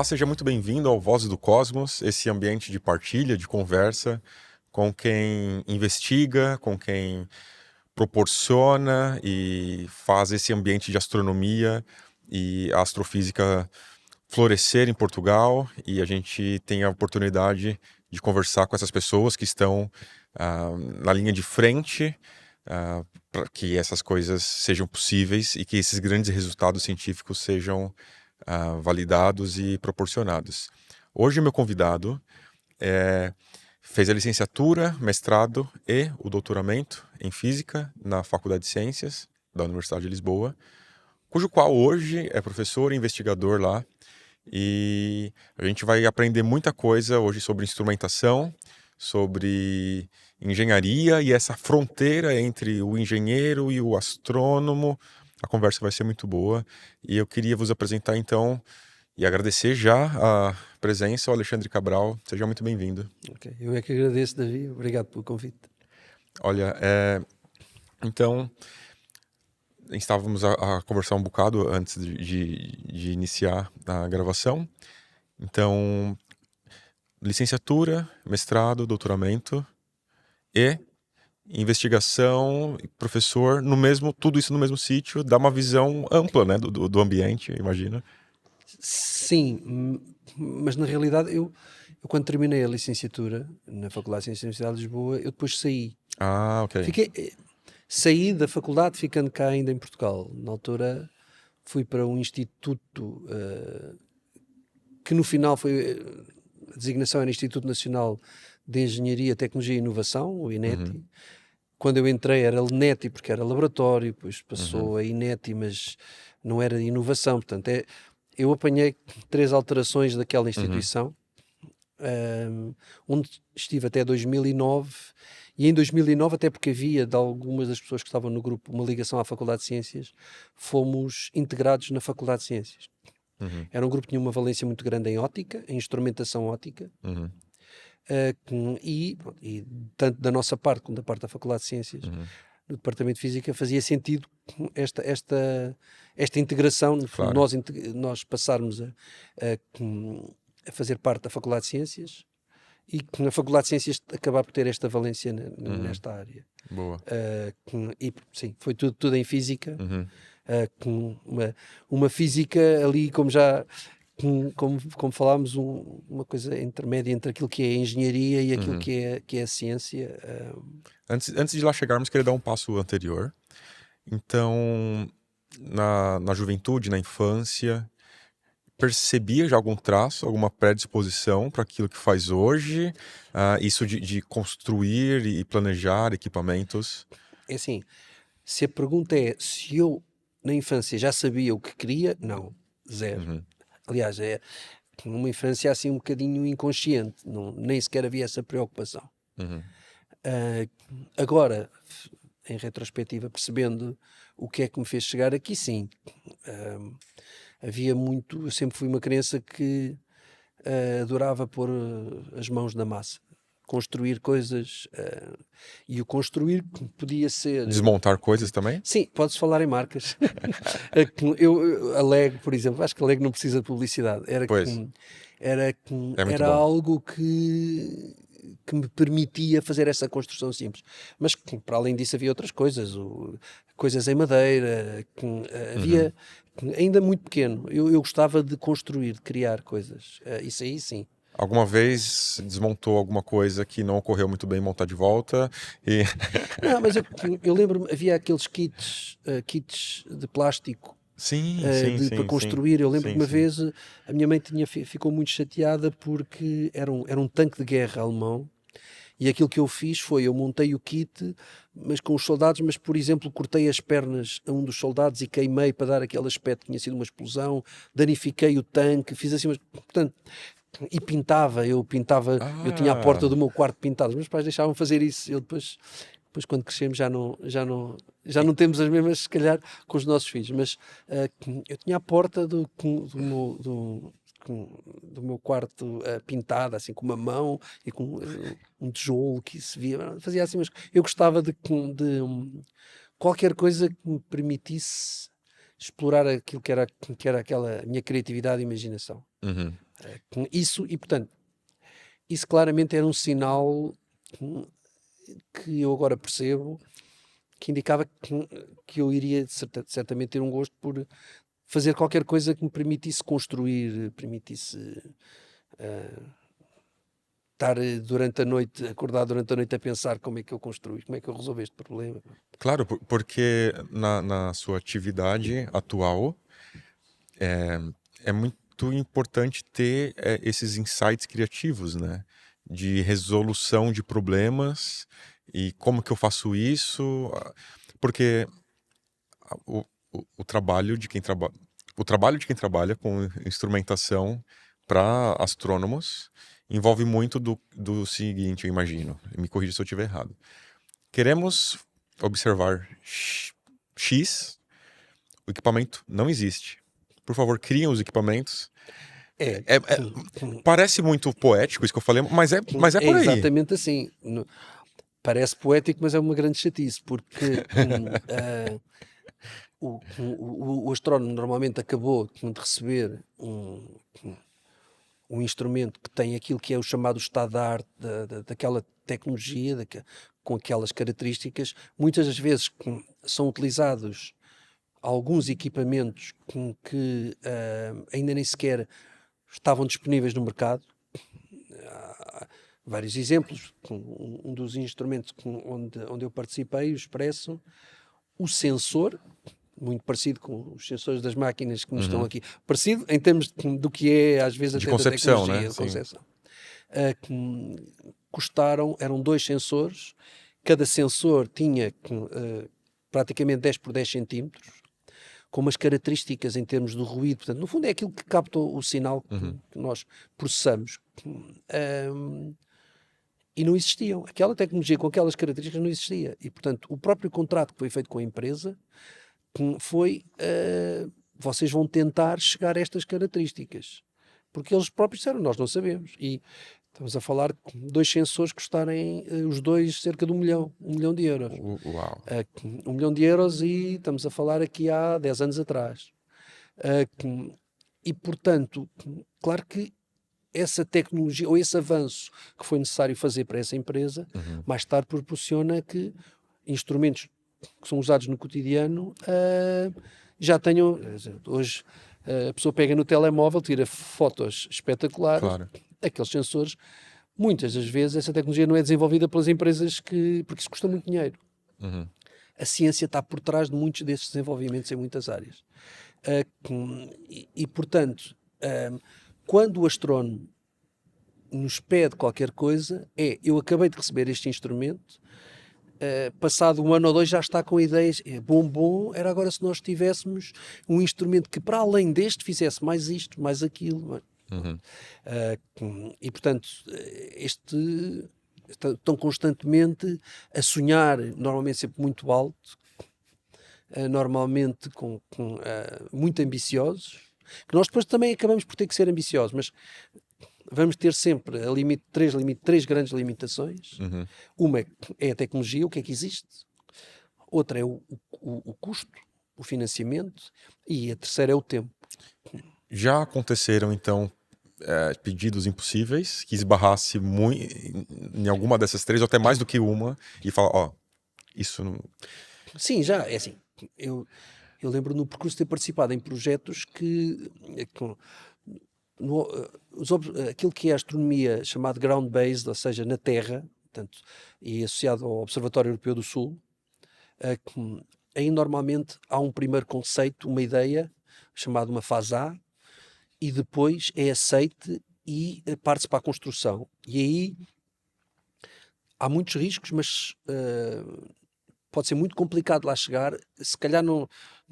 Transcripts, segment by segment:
Olá, seja muito bem-vindo ao Vozes do Cosmos, esse ambiente de partilha, de conversa com quem investiga, com quem proporciona e faz esse ambiente de astronomia e astrofísica florescer em Portugal. E a gente tem a oportunidade de conversar com essas pessoas que estão na linha de frente para que essas coisas sejam possíveis e que esses grandes resultados científicos sejam validados e proporcionados. Hoje, meu convidado fez a licenciatura, mestrado e o doutoramento em Física na Faculdade de Ciências da Universidade de Lisboa, cujo qual hoje é professor e investigador lá. E a gente vai aprender muita coisa hoje sobre instrumentação, sobre engenharia e essa fronteira entre o engenheiro e o astrônomo. A conversa vai ser muito boa e eu queria vos apresentar então e agradecer já a presença ao Alexandre Cabral. Seja muito bem-vindo. Ok, eu é que agradeço, Davi. Obrigado pelo convite. Olha, então estávamos a conversar um bocado antes de iniciar a gravação. Então, licenciatura, mestrado, doutoramento e investigação, professor, no mesmo, tudo isso no mesmo sítio, dá uma visão ampla, né, do ambiente, imagina. Sim, mas na realidade eu quando terminei a licenciatura na Faculdade de Ciências da Universidade de Lisboa, eu depois saí. Ah, ok. Saí da faculdade ficando cá ainda em Portugal. Na altura fui para um instituto que no final foi, a designação era Instituto Nacional de Engenharia, Tecnologia e Inovação, o INETI. Uhum, Quando eu entrei era LNETI porque era laboratório, depois uhum, passou a INETI, mas não era de inovação. Portanto, eu apanhei 3 alterações daquela uhum, instituição, onde estive até 2009, e em 2009, até porque havia de algumas das pessoas que estavam no grupo uma ligação à Faculdade de Ciências, fomos integrados na Faculdade de Ciências. uhum, Era um grupo que tinha uma valência muito grande em óptica, em instrumentação óptica, uhum, e tanto da nossa parte como da parte da Faculdade de Ciências, uhum. no Departamento de Física, fazia sentido esta integração, no fundo, Claro. nós passarmos a fazer parte da Faculdade de Ciências e que na Faculdade de Ciências acabar por ter esta valência Uhum. nesta área. Boa. E sim, foi tudo em Física, Uhum, com uma Física ali, como falámos, uma coisa intermédia entre aquilo que é a engenharia e aquilo uhum. que é a ciência. Antes de lá chegarmos, queria dar um passo anterior. Então, na juventude, na infância, percebia já algum traço, alguma predisposição para aquilo que faz hoje? Isso de construir e planejar equipamentos? É assim, se a pergunta é se eu na infância já sabia o que queria, não, zero. Uhum, Aliás, é uma infância assim um bocadinho inconsciente, não, nem sequer havia essa preocupação. uhum, Ah, Agora, em retrospectiva, percebendo o que é que me fez chegar aqui, sim. Havia muito. Eu sempre fui uma criança que adorava pôr as mãos na massa, construir coisas. E o construir podia ser. desmontar coisas também? Sim, pode-se falar em marcas. A Lego, por exemplo, acho que a Lego não precisa de publicidade. Pois, Era, é muito era bom. algo que me permitia fazer essa construção simples. Mas para além disso havia outras coisas, coisas em madeira, Uhum. havia ainda muito pequeno. Eu gostava de construir, de criar coisas. Isso aí sim. Alguma vez desmontou alguma coisa que não ocorreu muito bem montar de volta e... Não, mas eu lembro-me, havia aqueles kits de plástico Sim, sim, para sim, sim, construir. Eu lembro que sim, uma sim. vez a minha mãe ficou muito chateada porque era um tanque de guerra alemão. E aquilo que eu fiz foi, eu montei o kit, mas com os soldados, mas por exemplo cortei as pernas a um dos soldados e queimei para dar aquele aspecto, tinha sido uma explosão, danifiquei o tanque, fiz assim, portanto, e eu tinha a porta do Ah, meu quarto pintada, os meus pais deixavam fazer isso, eu depois quando crescemos já não temos as mesmas, se calhar, com os nossos filhos, mas eu tinha a porta do meu quarto pintada, assim, com uma mão e com um tijolo que se via, fazia assim, mas eu gostava de qualquer coisa que me permitisse explorar aquilo que era aquela minha criatividade e imaginação. Uhum. Isso, e portanto, isso claramente era um sinal que eu agora percebo, que indicava que eu iria certamente ter um gosto por fazer qualquer coisa que me permitisse construir, permitisse estar durante a noite, acordar durante a noite a pensar como é que eu construí, como é que eu resolvi este problema. Claro, porque na sua atividade atual é muito importante ter esses insights criativos, né? De resolução de problemas e como que eu faço isso, porque o trabalho de quem trabalha, o trabalho de quem trabalha com instrumentação para astrônomos envolve muito do seguinte, eu imagino, me corrija se eu estiver errado. Queremos observar X, o equipamento não existe. Por favor, criem os equipamentos. É, Parece muito poético isso que eu falei, mas é é por aí. exatamente assim. Parece poético, mas é uma grande chatice, porque o astrónomo normalmente acabou de receber um instrumento que tem aquilo que é o chamado estado da arte daquela tecnologia, com aquelas características. Muitas das vezes são utilizados alguns equipamentos que ainda nem sequer estavam disponíveis no mercado. Há vários exemplos. Um dos instrumentos onde eu participei, o Expresso, o sensor, muito parecido com os sensores das máquinas que nos estão aqui, parecido em termos do que é às vezes De até da concepção, tecnologia, né? de Sim. concepção. Eram 2 sensores, cada sensor tinha praticamente 10 por 10 centímetros, com umas características em termos do ruído, portanto, no fundo é aquilo que capta o sinal que nós processamos. E não existiam. Aquela tecnologia com aquelas características não existia. E, portanto, o próprio contrato que foi feito com a empresa foi vocês vão tentar chegar a estas características. Porque eles próprios disseram, nós não sabemos. E estamos a falar de 2 sensores custarem os dois cerca de 1 milhão de euros. Uau. 1 milhão de euros e estamos a falar aqui há 10 anos atrás. E, portanto, claro que essa tecnologia ou esse avanço que foi necessário fazer para essa empresa, mais tarde proporciona que instrumentos que são usados no cotidiano já tenham. Hoje a pessoa pega no telemóvel, tira fotos espetaculares, Claro. aqueles sensores. Muitas das vezes essa tecnologia não é desenvolvida pelas empresas porque isso custa muito dinheiro. A ciência está por trás de muitos desses desenvolvimentos em muitas áreas. Portanto, quando o astrónomo nos pede qualquer coisa, eu acabei de receber este instrumento, passado 1 ano ou 2 já está com ideias, bom, era agora se nós tivéssemos um instrumento que para além deste fizesse mais isto, mais aquilo. E portanto, estão constantemente a sonhar, normalmente sempre muito alto, normalmente muito ambiciosos, que nós depois também acabamos por ter que ser ambiciosos, mas vamos ter sempre três grandes limitações. Uma é a tecnologia, o que é que existe. Outra é o custo, o financiamento. E a terceira é o tempo. Já aconteceram, então, pedidos impossíveis que esbarrasse muito em alguma dessas 3, ou até mais do que uma, e fala, isso não... Sim, já, é assim. Eu lembro no percurso de ter participado em projetos aquilo que é a astronomia chamada ground-based, ou seja, na Terra, portanto, e associado ao Observatório Europeu do Sul, aí normalmente há um primeiro conceito, uma ideia, chamada uma fase A, e depois é aceite e parte-se para a construção. E aí há muitos riscos, mas pode ser muito complicado lá chegar. Se calhar não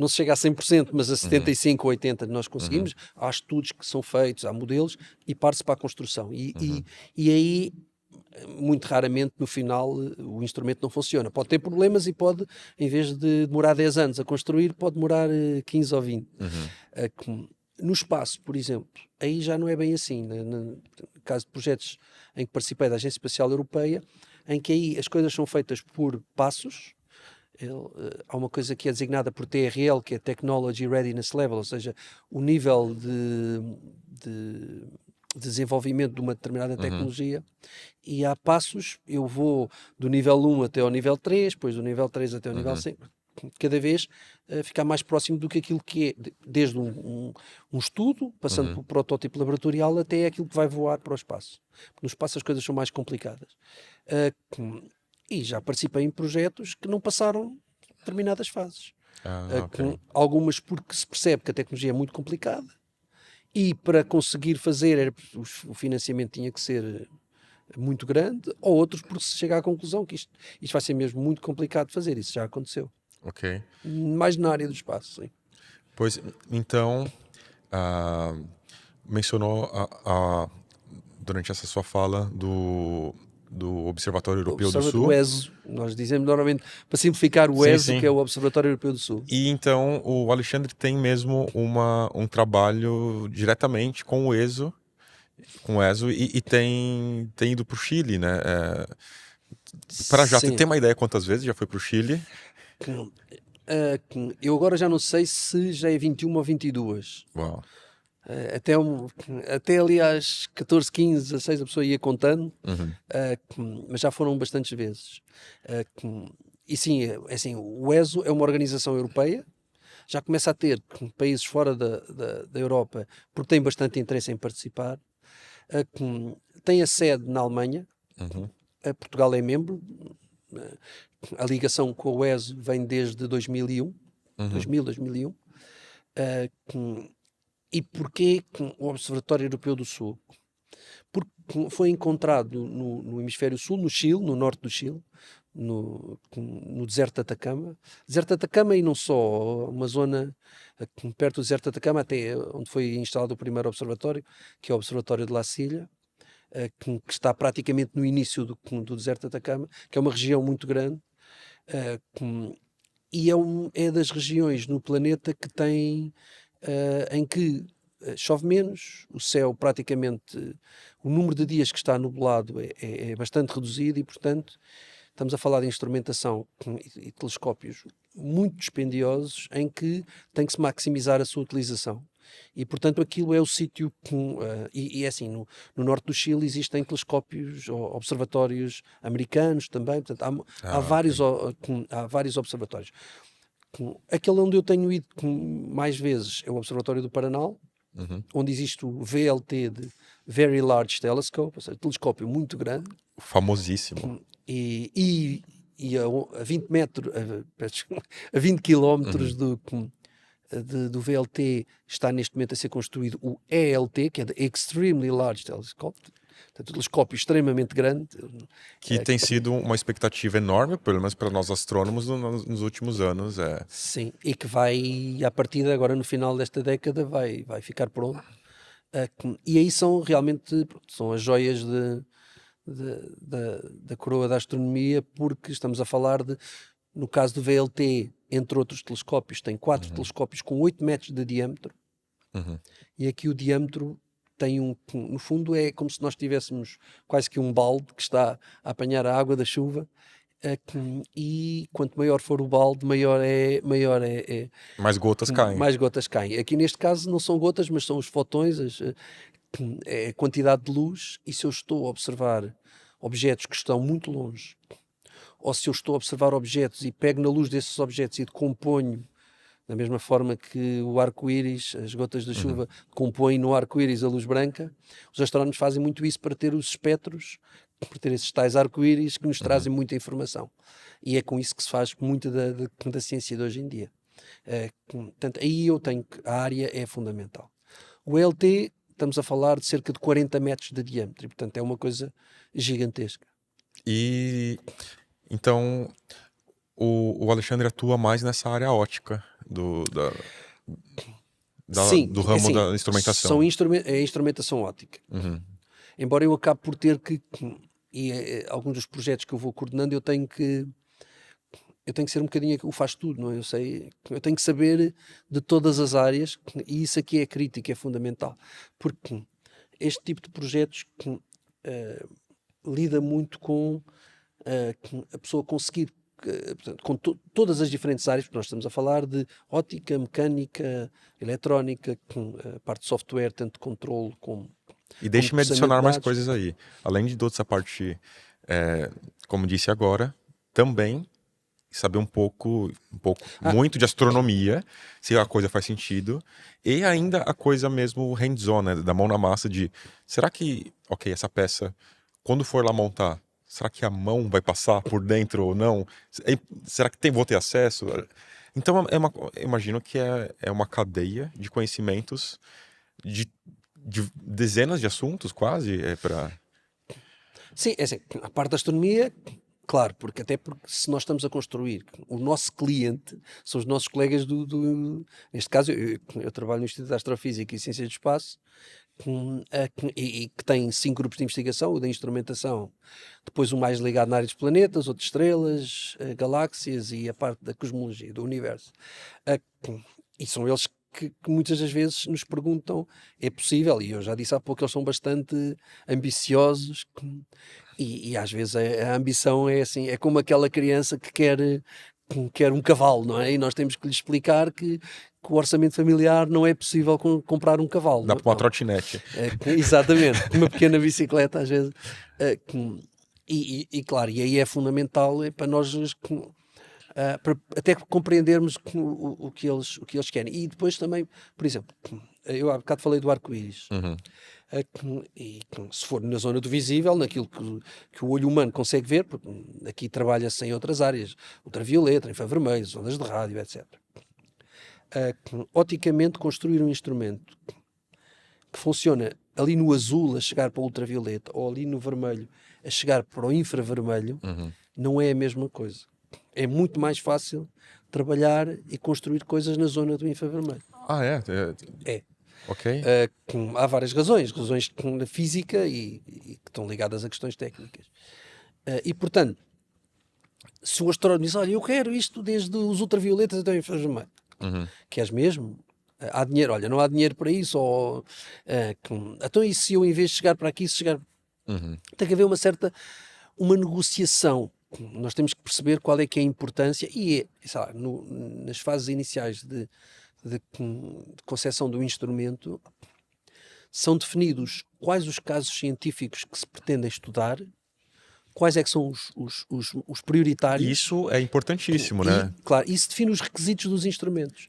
se chega a 100%, mas a 75% ou 80% nós conseguimos. Há estudos que são feitos, há modelos, e parte-se para a construção. E aí, muito raramente, no final, o instrumento não funciona. Pode ter problemas e pode, em vez de demorar 10 anos a construir, pode demorar 15 ou 20. No espaço, por exemplo, aí já não é bem assim. No caso de projetos em que participei da Agência Espacial Europeia, em que aí as coisas são feitas por passos, há uma coisa que é designada por TRL, que é Technology Readiness Level, ou seja, o nível de desenvolvimento de uma determinada Uhum. tecnologia, e há passos, eu vou do nível 1 até ao nível 3, depois do nível 3 até ao nível Uhum. 5, cada vez ficar mais próximo do que aquilo que é, desde um estudo, passando Uhum. pelo protótipo laboratorial, até aquilo que vai voar para o espaço. No espaço as coisas são mais complicadas. E já participei em projetos que não passaram determinadas fases. Ah, ok. Algumas porque se percebe que a tecnologia é muito complicada e para conseguir fazer o financiamento tinha que ser muito grande, ou outros porque se chega à conclusão que isto vai ser mesmo muito complicado de fazer. Isso já aconteceu. Ok. Mais na área do espaço, sim. Pois, então, ah, mencionou durante essa sua fala do Observatório Europeu do O Sul. ESO, nós dizemos normalmente, para simplificar, o Sim, ESO, que é sim. o Observatório Europeu do Sul. E então o Alexandre tem mesmo um trabalho diretamente com o ESO e tem ido para o Chile, né? Para já, você Sim. tem uma ideia quantas vezes já foi para o Chile? Eu agora já não sei se já é 21 ou 22. Uau. Até, até ali às 14, 15, 16 a pessoa ia contando, Uhum. mas já foram bastantes vezes. E sim, é assim, o ESO é uma organização europeia, já começa a ter países fora da Europa, porque tem bastante interesse em participar. Tem a sede na Alemanha, Uhum. Portugal é membro, a ligação com o ESO vem desde 2001, Uhum. 2001. E porquê o Observatório Europeu do Sul? Porque foi encontrado no Hemisfério Sul, no Chile, no norte do Chile, no deserto de Atacama. Deserto de Atacama e não só, uma zona perto do deserto de Atacama, até onde foi instalado o primeiro observatório, que é o Observatório de La Silla, que está praticamente no início do deserto de Atacama, que é uma região muito grande, e é das regiões no planeta que tem, em que chove menos, o céu praticamente, o número de dias que está nublado é bastante reduzido e, portanto, estamos a falar de instrumentação e telescópios muito dispendiosos em que tem que se maximizar a sua utilização. E, portanto, aquilo é o sítio e é assim, no norte do Chile existem telescópios, observatórios americanos também, portanto, há Ah, ok. há vários observatórios. Aquele onde eu tenho ido mais vezes é o Observatório do Paranal, Uhum. onde existe o VLT de Very Large Telescope, ou seja, telescópio muito grande, Famosíssimo. e, e, a 20 metros, a 20 quilómetros Uhum. do VLT está neste momento a ser construído o ELT, que é de Extremely Large Telescope, portanto, um telescópio extremamente grande. Que tem sido uma expectativa enorme, pelo menos para nós astrônomos, nos últimos anos. Sim, e que vai, à partida, agora no final desta década, vai ficar pronto. E aí são realmente, pronto, são as joias da coroa da astronomia, porque estamos a falar de, no caso do VLT, entre outros telescópios, tem 4 Uhum. telescópios com 8 metros de diâmetro, Uhum. e aqui o diâmetro tem no fundo é como se nós tivéssemos quase que um balde que está a apanhar a água da chuva, e quanto maior for o balde, Mais gotas caem. mais gotas caem. Aqui neste caso não são gotas, mas são os fotões, é a quantidade de luz, e se eu estou a observar objetos que estão muito longe, ou se eu estou a observar objetos e pego na luz desses objetos e decomponho da mesma forma que o arco-íris, as gotas de Uhum. chuva, compõem no arco-íris a luz branca, os astrónomos fazem muito isso para ter os espectros, para ter esses tais arco-íris que nos Uhum. trazem muita informação. E é com isso que se faz muita da ciência de hoje em dia. Portanto, aí eu tenho que a área é fundamental. O LT, estamos a falar de cerca de 40 metros de diâmetro, e, portanto, é uma coisa gigantesca. E então o Alexandre atua mais nessa área ótica Sim, do é ramo assim, da instrumentação. é instrumentação óptica. Uhum. Embora eu acabe por ter que, e alguns dos projetos que eu vou coordenando, eu tenho que ser um bocadinho o faz tudo, não é? Eu tenho que saber de todas as áreas, e isso aqui é crítico, é fundamental, porque este tipo de projetos lida muito com a pessoa conseguir portanto, com todas as diferentes áreas, porque nós estamos a falar de ótica, mecânica, eletrónica, com a parte de software, tanto de controle como E deixe-me processamento adicionar de mais dados. coisas aí. Além de toda essa parte, como disse agora, também saber um pouco, Ah, muito de astronomia, se a coisa faz sentido, e ainda a coisa mesmo hands-on, né, da mão na massa de, será que, ok, essa peça, quando for lá montar, será que a mão vai passar por dentro ou não? Será que vou ter acesso? Então, eu imagino que é uma cadeia de conhecimentos de dezenas de assuntos, quase, para... sim, é assim, a parte da astronomia, claro, porque se nós estamos a construir, o nosso cliente são os nossos colegas neste caso, eu trabalho no Instituto de Astrofísica e Ciências do Espaço, e que tem 5 grupos de investigação, o da instrumentação, depois o mais ligado na área dos planetas, outras estrelas, galáxias e a parte da cosmologia, do universo. Ah, e são eles que muitas das vezes nos perguntam, é possível, e eu já disse há pouco, eles são bastante ambiciosos, e às vezes a ambição é assim, é como aquela criança que quer um cavalo, não é? E nós temos que lhe explicar que o orçamento familiar não é possível comprar um cavalo, Dá não é? para uma Não. trotinete. Exatamente, uma pequena bicicleta às vezes. Claro, e aí é fundamental para nós até compreendermos o que eles querem. E depois também, por exemplo, eu há bocado falei do arco-íris. Uhum. Se for na zona do visível, naquilo que o olho humano consegue ver, porque aqui trabalha-se em outras áreas, ultravioleta, infravermelhos, ondas de rádio, etc. Oticamente, construir um instrumento que funciona ali no azul a chegar para o ultravioleta ou ali no vermelho a chegar para o infravermelho Uhum. não é a mesma coisa. É muito mais fácil trabalhar e construir coisas na zona do infravermelho. Ah, é? É. Ok. Há várias razões da física e que estão ligadas a questões técnicas. E, portanto, se o astrónomo diz, olha, eu quero isto desde os ultravioletas até o infravermelho, Uhum. queres mesmo? Há dinheiro, olha, não há dinheiro para isso, então e se eu em vez de chegar para aqui, se chegar... Uhum. Tem que haver uma negociação. Nós temos que perceber qual é que é a importância sei lá, nas fases iniciais de concepção do instrumento, são definidos quais os casos científicos que se pretendem estudar, quais é que são os prioritários, Isso é importantíssimo, e, né? claro, isso define os requisitos dos instrumentos.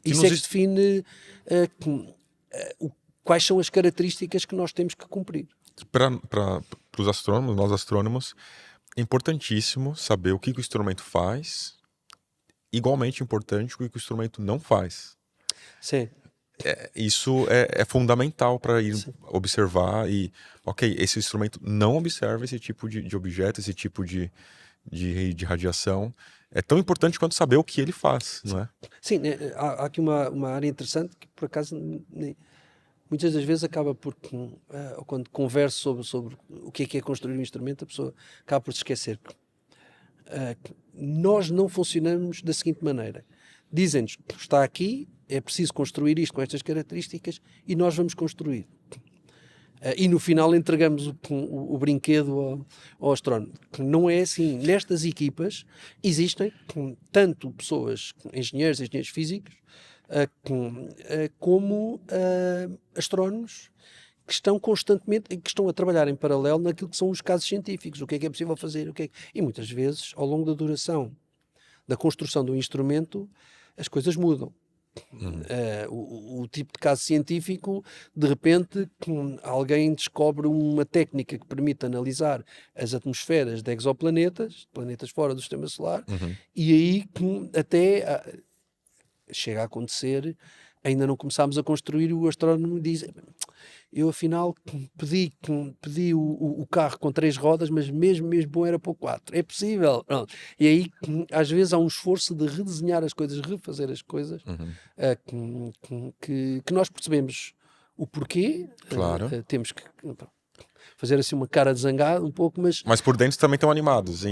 Que Isso nos é que define quais são as características que nós temos que cumprir. para os astrônomos, nós astrônomos, é importantíssimo saber o que o instrumento faz, igualmente importante o que o instrumento não faz. Sim, Isso é fundamental para ir sim. observar e, ok, esse instrumento não observa esse tipo de objeto, esse tipo de radiação. É tão importante quanto saber o que ele faz, não é? Sim, né, há aqui uma área interessante que por acaso muitas das vezes acaba por, quando converso sobre o que é construir um instrumento, a pessoa acaba por se esquecer que nós não funcionamos da seguinte maneira. Dizem-nos que está aqui, é preciso construir isto com estas características e nós vamos construir. E no final entregamos o brinquedo ao astrónomo. Não é assim. Nestas equipas existem tanto pessoas, engenheiros físicos, como astrónomos que estão constantemente, que estão a trabalhar em paralelo naquilo que são os casos científicos, o que é possível fazer, e muitas vezes, ao longo da duração da construção do instrumento, as coisas mudam. Uhum. O tipo de caso científico, de repente, alguém descobre uma técnica que permite analisar as atmosferas de exoplanetas, planetas fora do sistema solar, Uhum. e aí até chega a acontecer, ainda não começámos a construir, o astrónomo diz, eu afinal pedi o carro com 3 rodas, mas mesmo bom era para o 4. É possível. Pronto. E aí, às vezes, há um esforço de redesenhar as coisas, refazer as coisas, Uhum. que nós percebemos o porquê, Claro. temos que fazer assim uma cara de zangado um pouco, mas Mas por dentro também estão animados,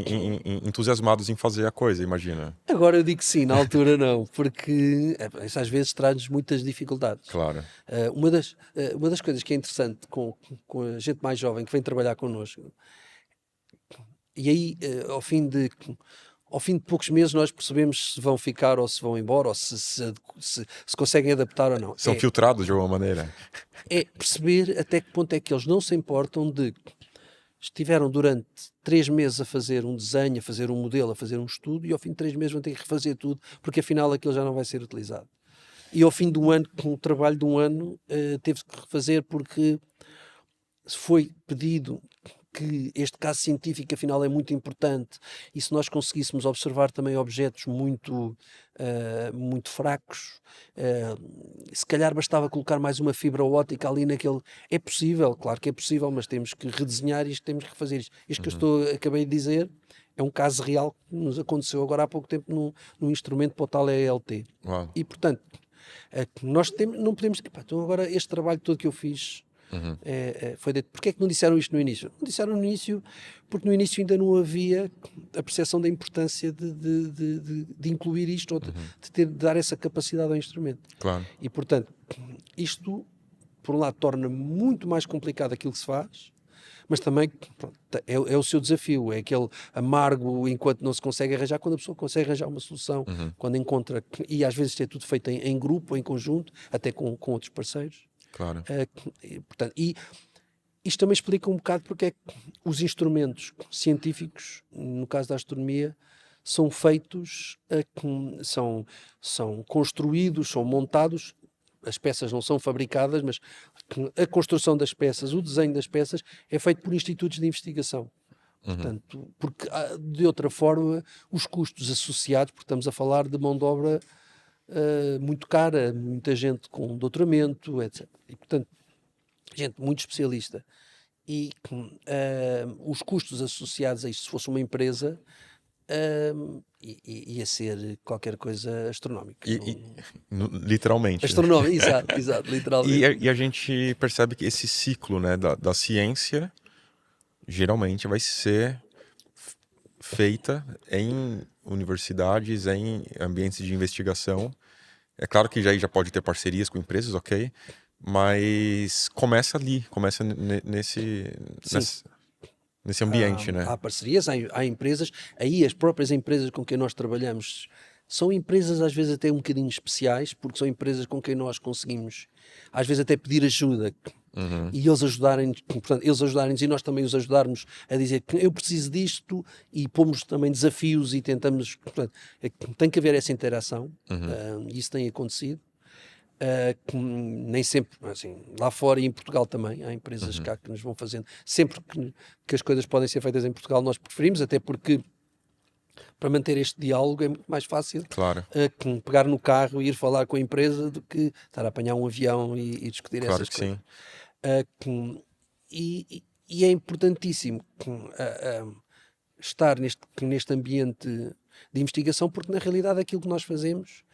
entusiasmados em fazer a coisa, imagina. agora eu digo que sim, na altura não, porque isso às vezes traz-nos muitas dificuldades. Claro. Uma das coisas que é interessante com a gente mais jovem que vem trabalhar connosco, e aí ao fim de poucos meses nós percebemos se vão ficar ou se vão embora, ou se conseguem adaptar ou não. São filtrados de alguma maneira. É perceber até que ponto é que eles não se importam de... Estiveram durante 3 meses a fazer um desenho, a fazer um modelo, a fazer um estudo, e ao fim de 3 meses vão ter que refazer tudo, porque afinal aquilo já não vai ser utilizado. E ao fim de um ano, com o trabalho de um ano, teve que refazer porque foi pedido que este caso científico afinal é muito importante, e se nós conseguíssemos observar também objetos muito fracos, se calhar bastava colocar mais uma fibra óptica ali naquele... É possível, claro que é possível, mas temos que redesenhar isto, temos que refazer isto. Isto que acabei de dizer é um caso real que nos aconteceu agora há pouco tempo num instrumento para o tal ELT. Uau. E portanto, nós não podemos... Então agora este trabalho todo que eu fiz... Porque é que não disseram isto no início? Não disseram no início porque no início ainda não havia a percepção da importância de incluir isto, ou de dar essa capacidade ao instrumento. Claro. E portanto, isto por um lado torna muito mais complicado aquilo que se faz, mas também pronto, é o seu desafio, é aquele amargo enquanto não se consegue arranjar, quando a pessoa consegue arranjar uma solução, quando encontra, e às vezes é tudo feito em grupo, em conjunto, até com outros parceiros. Claro. Portanto, e isto também explica um bocado porque é que os instrumentos científicos, no caso da astronomia, são feitos, são construídos, são montados, as peças não são fabricadas, mas a construção das peças, o desenho das peças é feito por institutos de investigação. Portanto, porque de outra forma os custos associados, porque estamos a falar de mão de obra muito cara, muita gente com doutoramento, etc. E, portanto, gente muito especialista. E os custos associados a isto, se fosse uma empresa, ia ser qualquer coisa astronómica. Literalmente. Astronómica, exato, literalmente. E a gente percebe que esse ciclo, né, da ciência geralmente vai ser feita em universidades, em ambientes de investigação. É claro que já pode ter parcerias com empresas, ok? Mas começa ali, começa nesse ambiente, né? Há parcerias, há empresas, aí as próprias empresas com quem nós trabalhamos são empresas às vezes até um bocadinho especiais, porque são empresas com quem nós conseguimos às vezes até pedir ajuda. E eles ajudarem-nos e nós também os ajudarmos a dizer que eu preciso disto, e pomos também desafios e tentamos, portanto, tem que haver essa interação. Isso tem acontecido. Nem sempre, assim, lá fora e em Portugal também há empresas cá que nos vão fazendo, sempre que as coisas podem ser feitas em Portugal nós preferimos, até porque para manter este diálogo é muito mais fácil, claro, pegar no carro e ir falar com a empresa do que estar a apanhar um avião e discutir claro essas que coisas. sim. E é importantíssimo estar neste ambiente de investigação, porque na realidade aquilo que nós fazemos,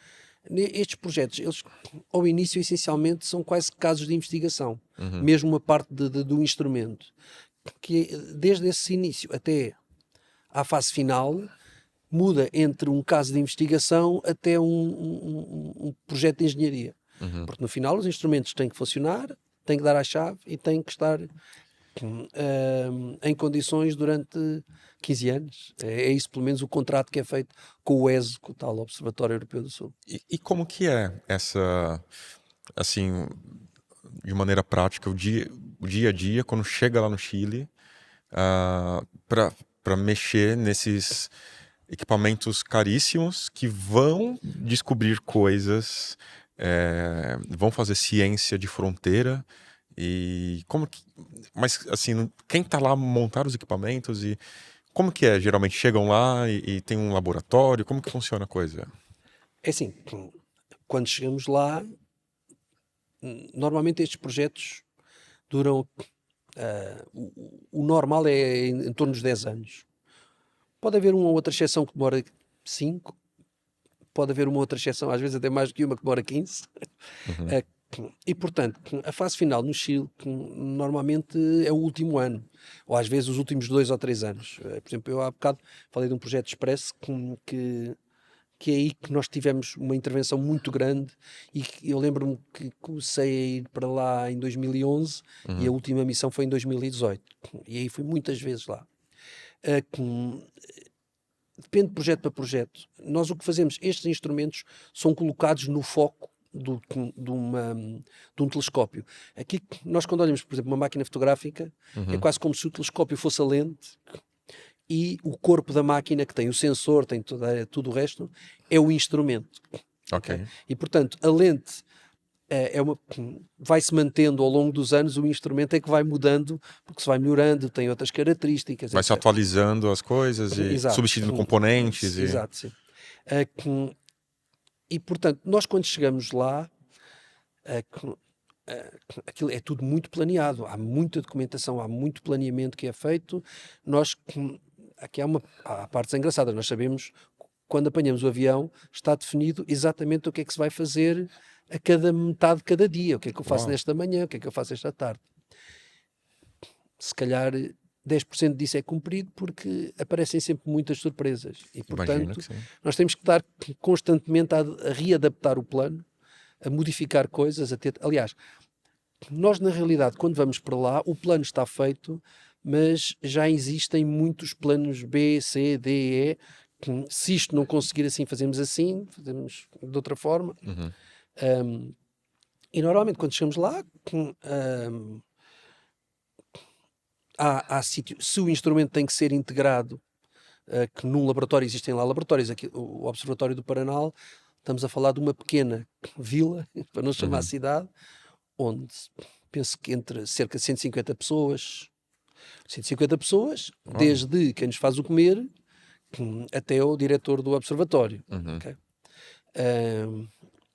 estes projetos, eles ao início essencialmente são quase casos de investigação, mesmo uma parte do instrumento, que desde esse início até à fase final muda entre um caso de investigação até um projeto de engenharia, porque no final os instrumentos têm que funcionar, têm que dar a chave e têm que estar em condições durante 15 anos. É isso, pelo menos, o contrato que é feito com o ESO, com o tal Observatório Europeu do Sul. E como que é essa, assim, de maneira prática, o dia a dia, quando chega lá no Chile, para mexer nesses equipamentos caríssimos que vão descobrir coisas, vão fazer ciência de fronteira, e como que... Mas, assim, quem tá lá montar os equipamentos e como que é? Geralmente chegam lá e tem um laboratório, como que funciona a coisa? É assim, quando chegamos lá, normalmente estes projetos duram... o normal é em torno dos 10 anos. Pode haver uma ou outra exceção que demora 5, pode haver uma outra exceção, às vezes até mais do que uma, que demora 15. E, portanto, a fase final no Chile normalmente é o último ano, ou às vezes os últimos 2 ou 3 anos. Por exemplo, eu há bocado falei de um projeto Express que é aí que nós tivemos uma intervenção muito grande, e eu lembro-me que comecei a ir para lá em 2011 e a última missão foi em 2018. E aí fui muitas vezes lá. depende de projeto para projeto. Nós o que fazemos, estes instrumentos são colocados no foco de um telescópio. Aqui, nós quando olhamos, por exemplo, uma máquina fotográfica, é quase como se o telescópio fosse a lente e o corpo da máquina, que tem o sensor, tem tudo o resto, é o instrumento. Ok. E, portanto, a lente vai-se mantendo ao longo dos anos, o instrumento é que vai mudando, porque se vai melhorando, tem outras características, Vai se etc. atualizando as coisas e Exato. substituindo componentes. Exato, sim. E, portanto, nós quando chegamos lá, aquilo é tudo muito planeado, há muita documentação, há muito planeamento que é feito. Nós, aqui há partes engraçadas, nós sabemos, quando apanhamos o avião, está definido exatamente o que é que se vai fazer a cada metade de cada dia, o que é que eu faço nesta manhã, o que é que eu faço esta tarde. Se calhar 10% disso é cumprido porque aparecem sempre muitas surpresas e, portanto, nós temos que estar constantemente a readaptar o plano, a modificar coisas, aliás, nós na realidade quando vamos para lá o plano está feito, mas já existem muitos planos B, C, D, E. Se isto não conseguir assim, fazemos de outra forma. E normalmente quando chegamos lá, há sítio, se o instrumento tem que ser integrado, que num laboratório, existem lá laboratórios, aqui, o Observatório do Paranal, estamos a falar de uma pequena vila, para não chamar cidade, onde penso que entre cerca de 150 pessoas, desde quem nos faz o comer até o diretor do observatório. Okay?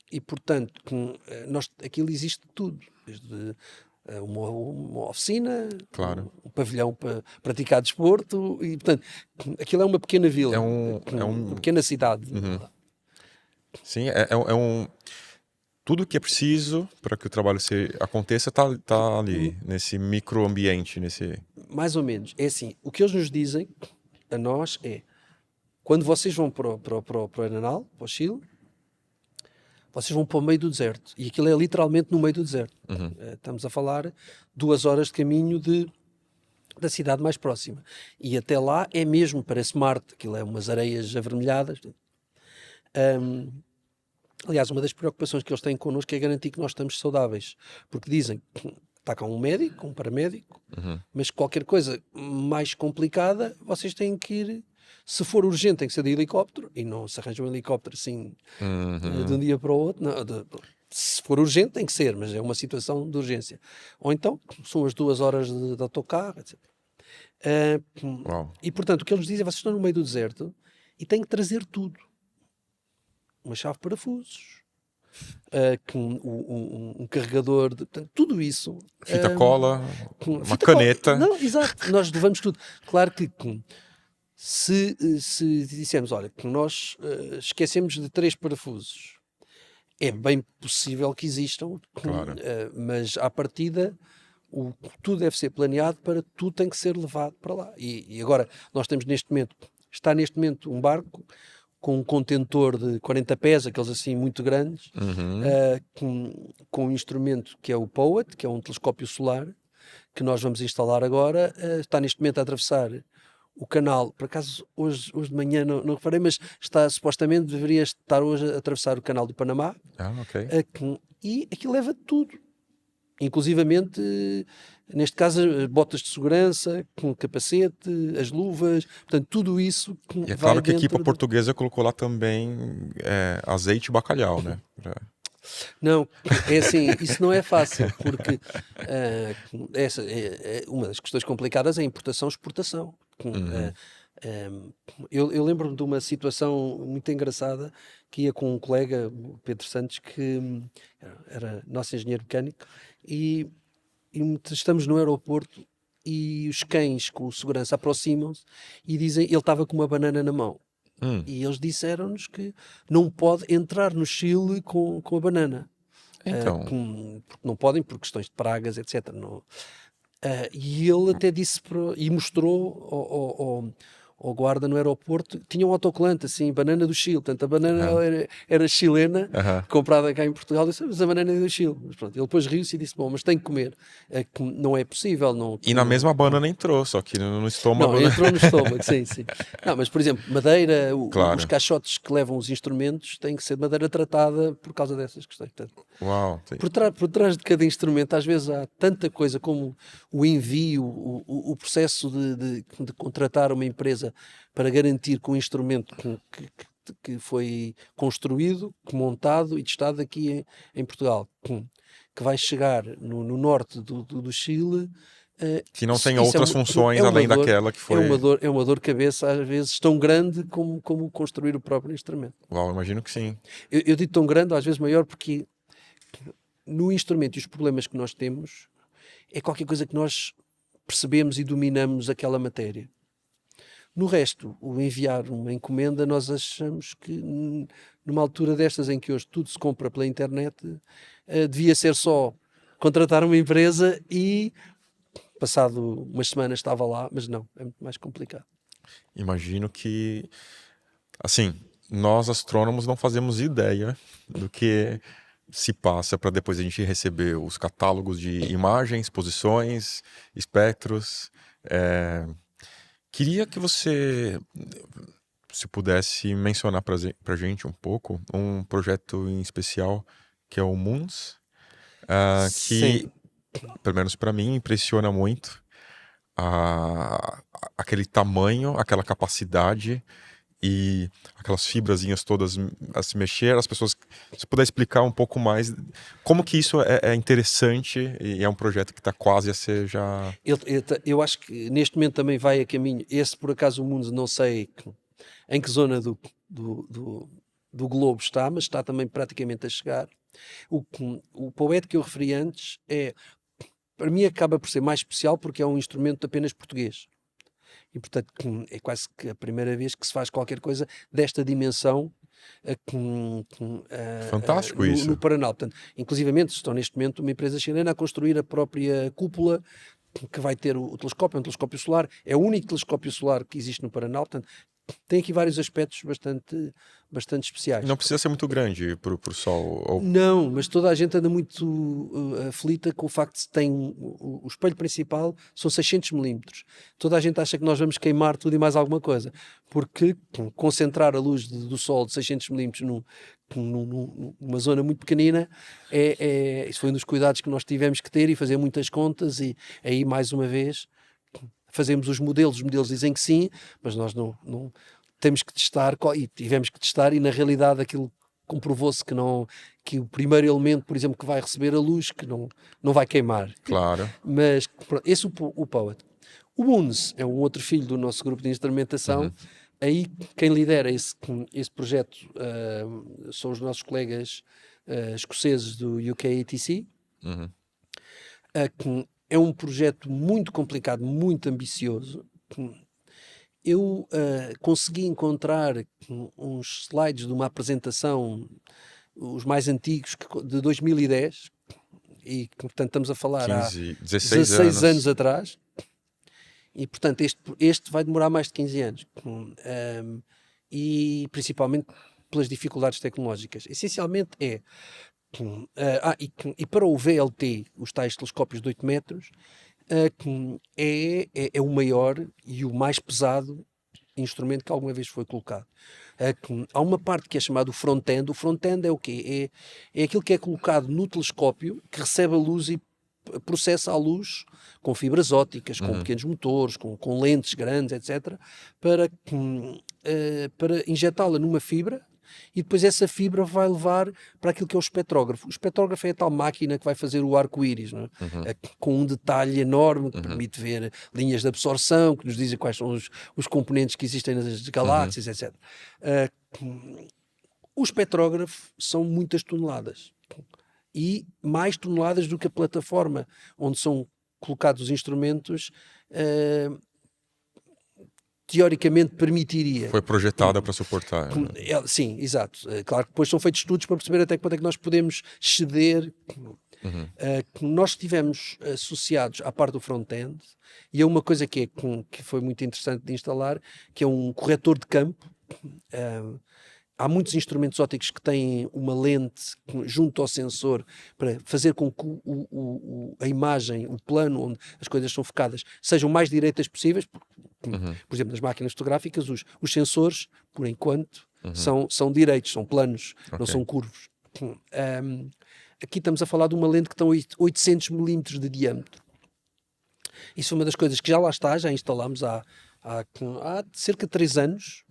E, portanto, aquilo existe tudo, desde uma oficina, um pavilhão para praticar desporto, e, portanto, aquilo é uma pequena vila, uma pequena cidade. Sim, tudo que é preciso para que o trabalho aconteça está ali, nesse microambiente. Mais ou menos. É assim, o que eles nos dizem a nós é, quando vocês vão para o Arenal, para o Chile, vocês vão para o meio do deserto. E aquilo é literalmente no meio do deserto. Estamos a falar 2 horas de caminho da cidade mais próxima. E até lá é mesmo, parece Marte. Aquilo é umas areias avermelhadas. Aliás, uma das preocupações que eles têm connosco é garantir que nós estamos saudáveis. Porque dizem que está cá um médico, um paramédico, mas qualquer coisa mais complicada, vocês têm que ir. Se for urgente, tem que ser de helicóptero, e não se arranja um helicóptero assim de um dia para o outro. Não, se for urgente, tem que ser, mas é uma situação de urgência. Ou então, são as 2 horas de autocarro, etc. E, portanto, o que eles dizem é que vocês estão no meio do deserto e têm que trazer tudo. Uma chave de parafusos, um carregador, portanto, tudo isso. Fita cola, uma caneta. Não, exato, nós levamos tudo. Claro que se dissermos, olha, que nós esquecemos de 3 parafusos, é bem possível que existam, mas à partida tudo deve ser planeado para tudo tem que ser levado para lá. E agora nós temos está neste momento um barco com um contentor de 40 pés, aqueles assim muito grandes, com um instrumento que é o POET, que é um telescópio solar, que nós vamos instalar agora, está neste momento a atravessar o canal, por acaso hoje de manhã não reparei, mas supostamente deveria estar hoje a atravessar o canal do Panamá. E aquilo leva tudo, inclusivamente, neste caso, botas de segurança, com capacete, as luvas, portanto, tudo isso. E é claro que a equipa portuguesa colocou lá também azeite e bacalhau, né? Não, é assim, isso não é fácil, porque uma das questões complicadas é a importação e exportação. Eu lembro-me de uma situação muito engraçada que ia com um colega, o Pedro Santos, que era nosso engenheiro mecânico, e estamos no aeroporto e os cães com segurança aproximam-se e dizem, ele estava com uma banana na mão. E eles disseram-nos que não pode entrar no Chile com a banana. Então. Porque não podem, por questões de pragas, etc. E ele até disse, e mostrou ao guarda no aeroporto, tinha um autocolante, assim, banana do Chile. Portanto, a banana Aham. era chilena, Aham. comprada cá em Portugal. Eu disse, mas a banana é do Chile. Mas pronto, ele depois riu-se e disse, bom, mas tem que comer. É que não é possível. Não, E na mesma banana entrou, só que no não, estômago, né? entrou no estômago, sim, sim. Não, mas, por exemplo, madeira, os Claro. caixotes que levam os instrumentos têm que ser de madeira tratada por causa dessas questões. Portanto, Uau. por trás de cada instrumento, às vezes há tanta coisa como o envio, o processo de contratar uma empresa para garantir que o instrumento que foi construído, montado e testado aqui em Portugal, que vai chegar no norte do Chile, Que não tem isso outras funções além daquela que foi. é uma dor de cabeça, às vezes tão grande como construir o próprio instrumento. Uau, imagino que sim. Eu digo tão grande, às vezes maior, porque no instrumento e os problemas que nós temos é qualquer coisa que nós percebemos e dominamos aquela matéria. No resto, o enviar uma encomenda, nós achamos que numa altura destas em que hoje tudo se compra pela internet, devia ser só contratar uma empresa e passado umas semanas estava lá, mas não, é muito mais complicado. Imagino que, assim, nós astrônomos não fazemos ideia do que se passa para depois a gente receber os catálogos de imagens, posições, espectros. Queria que você, se pudesse mencionar para gente um pouco um projeto em especial que é o Moons, Sim, que, pelo menos para mim, impressiona muito aquele tamanho, aquela capacidade e aquelas fibrazinhas todas a se mexer. As pessoas, se puder explicar um pouco mais como que isso é interessante e é um projeto que está quase a ser já. eu acho que neste momento também vai a caminho. Esse, por acaso, o mundo não sei em que zona do globo está, mas está também praticamente a chegar. O poeta que eu referi antes para mim, acaba por ser mais especial porque é um instrumento apenas português. E, portanto, é quase que a primeira vez que se faz qualquer coisa desta dimensão Fantástico no isso. Paraná. Portanto, inclusivamente, estou neste momento uma empresa chilena a construir a própria cúpula que vai ter o telescópio, é um telescópio solar, é o único telescópio solar que existe no Paraná, portanto, tem aqui vários aspectos bastante especiais. Não precisa ser muito grande pro Sol. Não, mas toda a gente anda muito aflita com o facto de que tem o espelho principal são 600 milímetros. Toda a gente acha que nós vamos queimar tudo e mais alguma coisa, porque concentrar a luz do Sol de 600 milímetros numa zona muito pequenina isso foi um dos cuidados que nós tivemos que ter e fazer muitas contas e aí mais uma vez fazemos os modelos dizem que sim, mas nós não temos que testar e tivemos que testar e na realidade aquilo comprovou-se que o primeiro elemento, por exemplo, que vai receber a luz, que não vai queimar. Claro. Mas esse o Poet. O Moons é um outro filho do nosso grupo de instrumentação. Uhum. Aí quem lidera esse projeto são os nossos colegas escoceses do UKATC. Uhum. É um projeto muito complicado, muito ambicioso. Eu consegui encontrar uns slides de uma apresentação, os mais antigos, de 2010, e portanto estamos a falar há 16 16 anos. anos atrás, e portanto este vai demorar mais de 15 anos, e principalmente pelas dificuldades tecnológicas. Essencialmente e para o VLT, os tais telescópios de 8 metros, é o maior e o mais pesado instrumento que alguma vez foi colocado. Há uma parte que é chamada o front-end. O front-end é o quê? É aquilo que é colocado no telescópio, que recebe a luz e processa a luz com fibras ópticas, com pequenos motores, com lentes grandes, etc., para injetá-la numa fibra e depois essa fibra vai levar para aquilo que é o espectrógrafo. O espectrógrafo é a tal máquina que vai fazer o arco-íris, não é? Com um detalhe enorme que permite ver linhas de absorção, que nos dizem quais são os componentes que existem nas galáxias, etc. O espectrógrafo são muitas toneladas e mais toneladas do que a plataforma onde são colocados os instrumentos teoricamente permitiria. Foi projetada para suportar. Sim, exato. Claro que depois são feitos estudos para perceber até que ponto é que nós podemos ceder Que nós estivemos associados à parte do front-end, e é uma coisa que foi muito interessante de instalar, que é um corretor de campo. Há muitos instrumentos ópticos que têm uma lente junto ao sensor para fazer com que a imagem, o plano onde as coisas são focadas, sejam mais direitas possíveis. Por exemplo, nas máquinas fotográficas, os sensores, por enquanto, são direitos, são planos, não são curvos. Aqui estamos a falar de uma lente que tem 800 milímetros de diâmetro. Isso é uma das coisas que já lá está, já instalámos há cerca de 3 anos.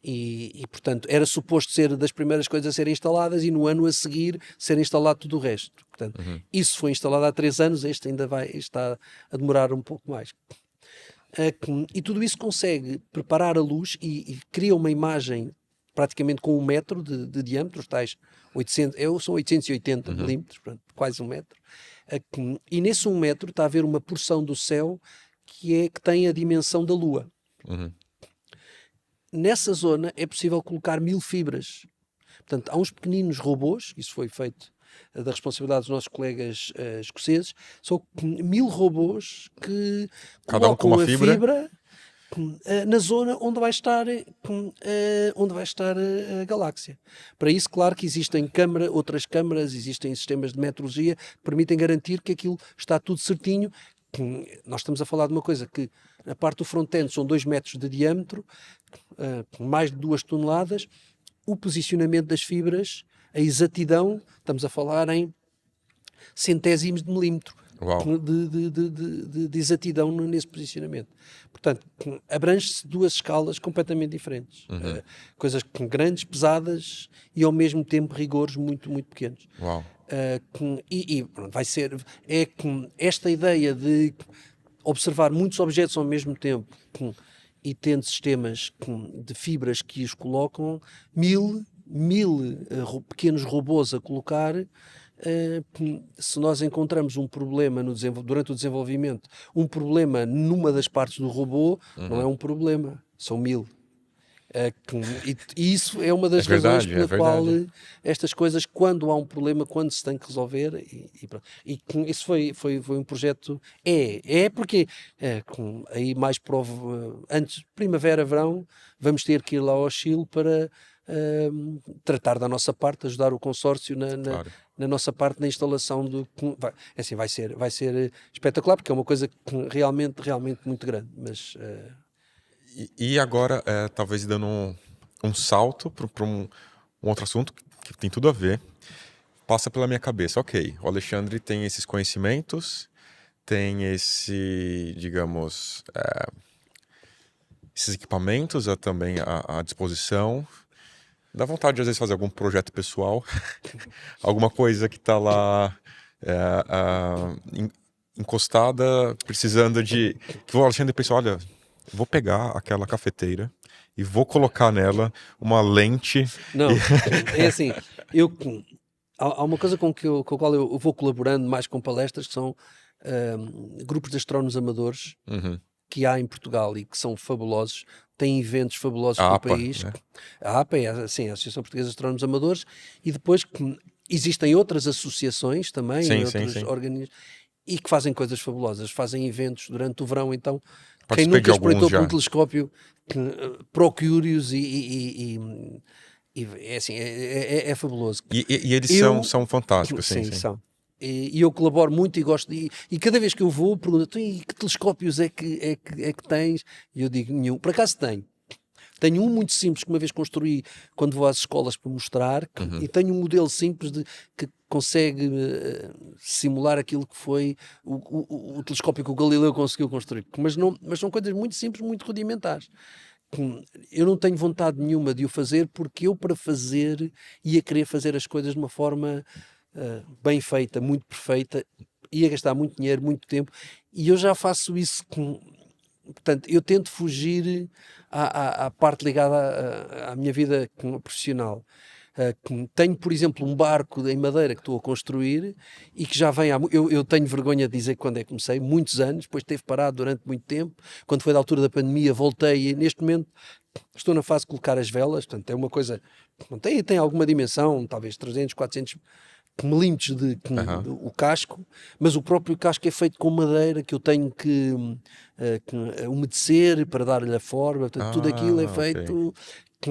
E, portanto, era suposto ser das primeiras coisas a serem instaladas e no ano a seguir ser instalado tudo o resto. Portanto, isso foi instalado há 3 anos, este ainda está a demorar um pouco mais. E tudo isso consegue preparar a luz e cria uma imagem praticamente com 1 metro de diâmetro, os tais 800, são 880 milímetros, portanto, quase 1 metro. E nesse 1 metro está a haver uma porção do céu que tem a dimensão da Lua. Nessa zona é possível colocar 1000 fibras. Portanto, há uns pequeninos robôs, isso foi feito da responsabilidade dos nossos colegas escoceses, são 1000 robôs que Cada um com colocam uma a fibra. fibra na zona onde vai estar a galáxia. Para isso, claro que existem outras câmaras, existem sistemas de metrologia que permitem garantir que aquilo está tudo certinho. Nós estamos a falar de uma coisa que na parte do front-end são 2 metros de diâmetro, mais de 2 toneladas. O posicionamento das fibras, a exatidão, estamos a falar em centésimos de milímetro de exatidão nesse posicionamento. Portanto, abrange-se 2 escalas completamente diferentes. Coisas grandes, pesadas e ao mesmo tempo rigores muito, muito pequenos. Pronto, vai ser esta ideia de observar muitos objetos ao mesmo tempo e tendo sistemas de fibras que os colocam, mil pequenos robôs a colocar. Se nós encontramos um problema durante o desenvolvimento, um problema numa das partes do robô, não é um problema, são 1000. E isso é uma das razões pela qual estas coisas, quando há um problema, quando se tem que resolver, isso foi um projeto. Porque aí mais antes, primavera, verão, vamos ter que ir lá ao Chile para tratar da nossa parte, ajudar o consórcio na nossa parte na instalação vai ser espetacular, porque é uma coisa realmente muito grande, mas E agora, talvez dando um salto para um outro assunto que tem tudo a ver, passa pela minha cabeça. Ok, o Alexandre tem esses conhecimentos, tem digamos, esses equipamentos também à disposição. Dá vontade de, às vezes, fazer algum projeto pessoal, alguma coisa que está lá encostada, precisando de... Que o Alexandre pensa, olha... Vou pegar aquela cafeteira e vou colocar nela uma lente. Não, é assim, há uma coisa com a qual eu vou colaborando mais com palestras, que são grupos de astrónomos amadores que há em Portugal e que são fabulosos, têm eventos fabulosos pelo país. Né? A APA é a Associação Portuguesa de Astrónomos Amadores, e depois existem outras associações também, outros organismos, e que fazem coisas fabulosas, fazem eventos durante o verão. Então, quem nunca espreitou por um telescópio, procure-os e é assim, é fabuloso. E eles são fantásticos, sim. São. E eu colaboro muito e gosto e cada vez que eu vou pergunto, que telescópios é que tens? E eu digo, nenhum. Por acaso tenho um muito simples que uma vez construí quando vou às escolas para mostrar, e tenho um modelo simples que consegue simular aquilo que foi o telescópio que o Galileu conseguiu construir. Mas são coisas muito simples, muito rudimentares. Eu não tenho vontade nenhuma de o fazer, porque eu, para fazer, ia querer fazer as coisas de uma forma bem feita, muito perfeita, ia gastar muito dinheiro, muito tempo, e eu já faço isso portanto, eu tento fugir à parte ligada à minha vida profissional. Tenho, por exemplo, um barco em madeira que estou a construir e que já vem eu tenho vergonha de dizer quando é que comecei, muitos anos, depois teve parado durante muito tempo. Quando foi da altura da pandemia voltei, e neste momento estou na fase de colocar as velas. Portanto, é uma coisa, tem alguma dimensão, talvez 300, 400 milímetros o casco, mas o próprio casco é feito com madeira que eu tenho que umedecer para dar-lhe a forma. Portanto, tudo aquilo é Ok. feito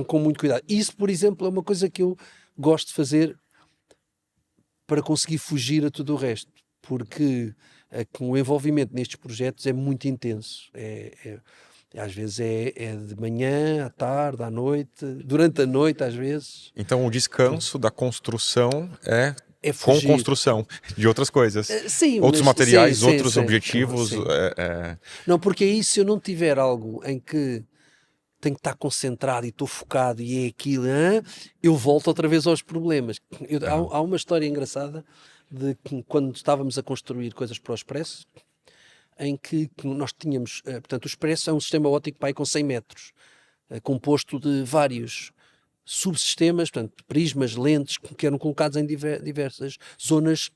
com muito cuidado. Isso, por exemplo, é uma coisa que eu gosto de fazer para conseguir fugir a tudo o resto, porque o envolvimento nestes projetos é muito intenso. Às vezes é de manhã, à tarde, à noite, durante a noite, às vezes. Então o descanso da construção é É com fugir. construção de outras coisas. Sim, Outros mas materiais, sim, outros sim, objetivos. sim. Não, porque aí se eu não tiver algo em que tenho que estar concentrado e estou focado e é aquilo, eu volto outra vez aos problemas. Há uma história engraçada de que quando estávamos a construir coisas para o Expresso, em que nós tínhamos, portanto, o Expresso é um sistema óptico pai, com 100 metros, composto de vários subsistemas, portanto, prismas, lentes, que eram colocados em diversas zonas,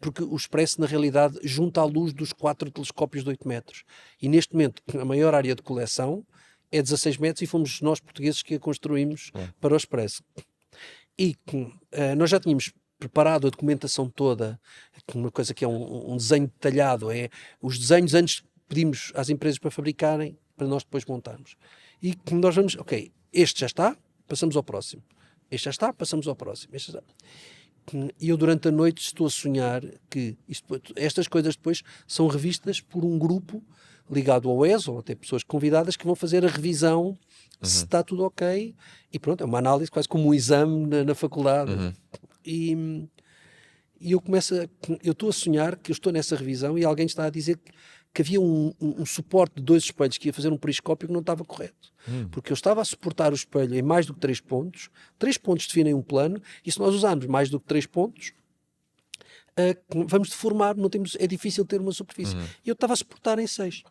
porque o Expresso, na realidade, junta a luz dos 4 telescópios de 8 metros. E neste momento, a maior área de coleção é 16 metros e fomos nós portugueses que a construímos para o Expresso. E nós já tínhamos preparado a documentação toda, uma coisa que é um desenho detalhado, é os desenhos antes pedimos às empresas para fabricarem, para nós depois montarmos. E nós vamos, ok, este já está, passamos ao próximo. Este já está, passamos ao próximo. Este já está. E eu durante a noite estou a sonhar que estas coisas depois são revistas por um grupo ligado ao ESO, ou até pessoas convidadas que vão fazer a revisão se está tudo ok. E pronto, é uma análise quase como um exame na faculdade. E eu eu estou a sonhar que eu estou nessa revisão e alguém está a dizer que havia um suporte de 2 espelhos que ia fazer um periscópio que não estava correto. Porque eu estava a suportar o espelho em mais do que 3 pontos, 3 pontos definem um plano, e se nós usarmos mais do que 3 pontos, vamos deformar, é difícil ter uma superfície. E eu estava a suportar em 6.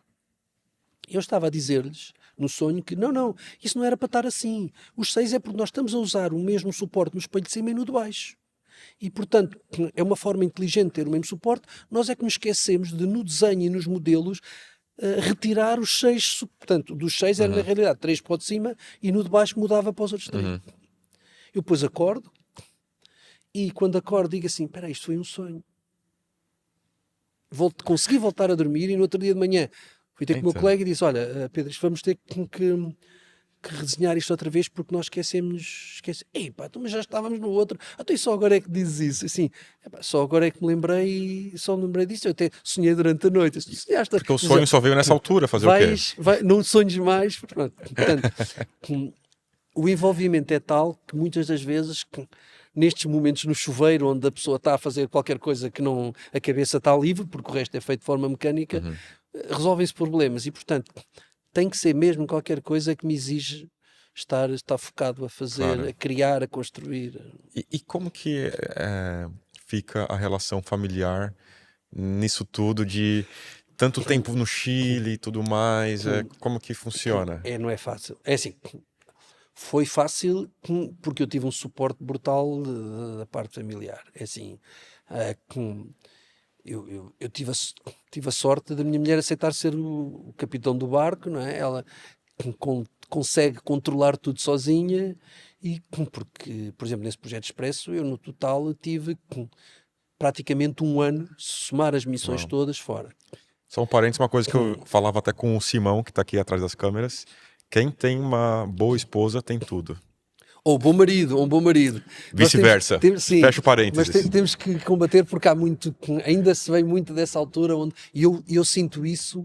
Eu estava a dizer-lhes, no sonho, que não, isso não era para estar assim. Os 6 é porque nós estamos a usar o mesmo suporte no espelho de cima e no de baixo. E, portanto, é uma forma inteligente de ter o mesmo suporte. Nós é que nos esquecemos de, no desenho e nos modelos, retirar os 6. Portanto, dos 6 era, na realidade, 3 para o de cima e no de baixo mudava para os outros 3. Eu depois acordo e, quando acordo, digo assim, espera aí, isto foi um sonho. Consegui voltar a dormir e no outro dia de manhã fui ter com o meu colega e disse, olha, Pedro, vamos ter que redesenhar isto outra vez porque nós esquecemos. Epá, mas já estávamos no outro. Até só agora é que dizes isso. Assim, só agora é que me lembrei disso. Eu até sonhei durante a noite. Sonhaste, Porque o sonho só veio nessa altura, fazer o quê? Não sonhes mais. Pronto. Portanto, o envolvimento é tal que muitas das vezes, nestes momentos no chuveiro, onde a pessoa está a fazer qualquer coisa que não, a cabeça está livre, porque o resto é feito de forma mecânica, resolvem-se problemas. E, portanto, tem que ser mesmo qualquer coisa que me exige estar focado a fazer, a criar, a construir. E como que fica a relação familiar nisso tudo de tanto tempo no Chile e tudo mais? Como que funciona? Não é fácil. É assim, foi fácil porque eu tive um suporte brutal da parte familiar. É assim, eu tive a sorte da minha mulher aceitar ser o capitão do barco, não é? Ela consegue controlar tudo sozinha e porque, por exemplo, nesse projeto Expresso, eu no total tive praticamente um ano, se somar as missões todas, fora. Só um parênteses, uma coisa que eu falava até com o Simão, que está aqui atrás das câmeras. Quem tem uma boa esposa tem tudo. Ou um bom marido. Vice-versa. Fecha o parênteses. Mas temos que combater porque há muito, ainda se vem muito dessa altura onde, e eu sinto isso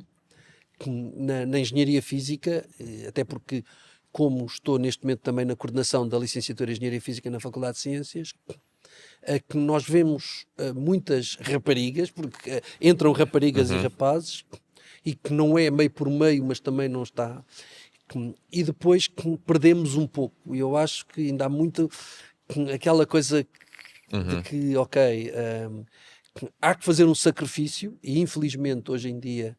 na engenharia física, até porque como estou neste momento também na coordenação da licenciatura em engenharia física na Faculdade de Ciências, que nós vemos muitas raparigas, porque entram raparigas e rapazes, e que não é meio por meio, mas também não está. E depois perdemos um pouco. E eu acho que ainda há muito aquela coisa de que, ok, há que fazer um sacrifício, e infelizmente hoje em dia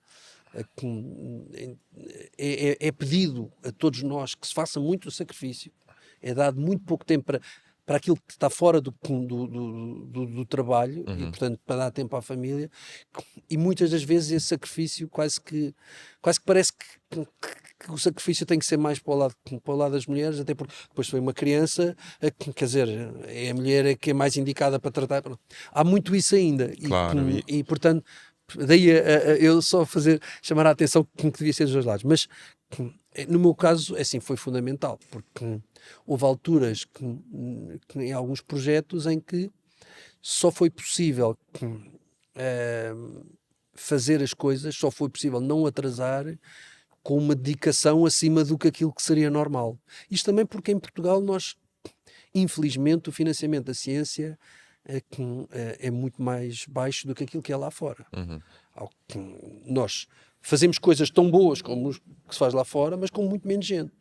é pedido a todos nós que se faça muito sacrifício, é dado muito pouco tempo para aquilo que está fora do trabalho e, portanto, para dar tempo à família, e muitas das vezes esse sacrifício quase que parece que que o sacrifício tem que ser mais para o lado das mulheres, até porque depois foi uma criança, quer dizer, é a mulher que é mais indicada para tratar. Há muito isso ainda. Claro, E portanto, daí eu só chamar a atenção que devia ser dos dois lados. Mas no meu caso, assim, foi fundamental, porque houve alturas que em alguns projetos em que só foi possível fazer as coisas, só foi possível não atrasar com uma dedicação acima do que aquilo que seria normal. Isto também porque em Portugal nós, infelizmente, o financiamento da ciência é muito mais baixo do que aquilo que é lá fora. Nós fazemos coisas tão boas como que se faz lá fora, mas com muito menos gente.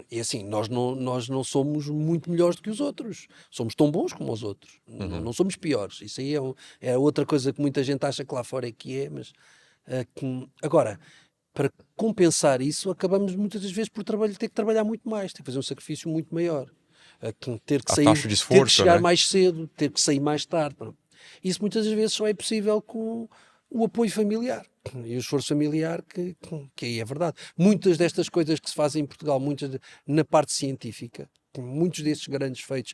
E assim, nós não somos muito melhores do que os outros. Somos tão bons como os outros. Não somos piores. Isso aí é outra coisa que muita gente acha que lá fora é que é, mas... agora, para compensar isso, acabamos muitas das vezes por ter que trabalhar muito mais, ter que fazer um sacrifício muito maior. Ter que a sair, taxa de ter que esforço, chegar né? mais cedo, ter que sair mais tarde. Isso muitas das vezes só é possível com o apoio familiar e o esforço familiar, que aí é verdade. Muitas destas coisas que se fazem em Portugal, na parte científica, muitos desses grandes feitos,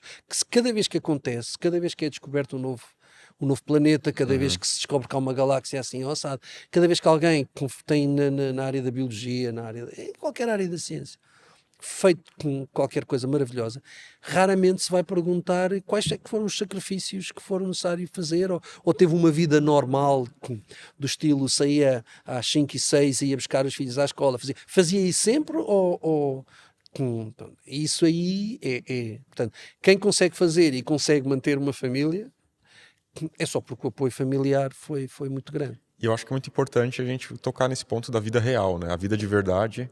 cada vez que acontece, cada vez que é descoberto um novo planeta, cada vez que se descobre que há uma galáxia assim ou assado, cada vez que alguém tem na área da biologia, em qualquer área da ciência, feito com qualquer coisa maravilhosa, raramente se vai perguntar quais é que foram os sacrifícios que foram necessários fazer, ou teve uma vida normal, do estilo saía às 5 e 6 e ia buscar os filhos à escola, fazia isso sempre, isso aí portanto, quem consegue fazer e consegue manter uma família é só porque o apoio familiar foi muito grande. E eu acho que é muito importante a gente tocar nesse ponto da vida real, né? A vida de verdade,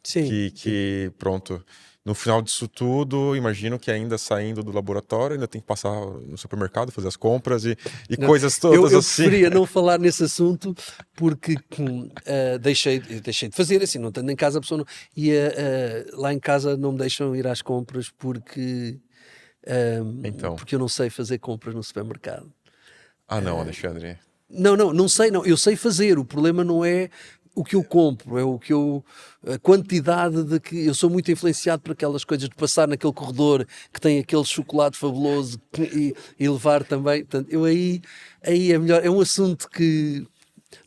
Sim, que pronto, no final disso tudo, imagino que ainda saindo do laboratório, ainda tem que passar no supermercado, fazer as compras e não, coisas todas eu assim. preferia não falar nesse assunto porque deixei de fazer, assim, não estando em casa a pessoa não, lá em casa não me deixam ir às compras Então, porque eu não sei fazer compras no supermercado. não, Alexandre. Não sei, não. Eu sei fazer. O problema não é o que eu compro, é a quantidade de que eu sou muito influenciado por aquelas coisas de passar naquele corredor que tem aquele chocolate fabuloso e levar também. Portanto, aí é melhor. É um assunto que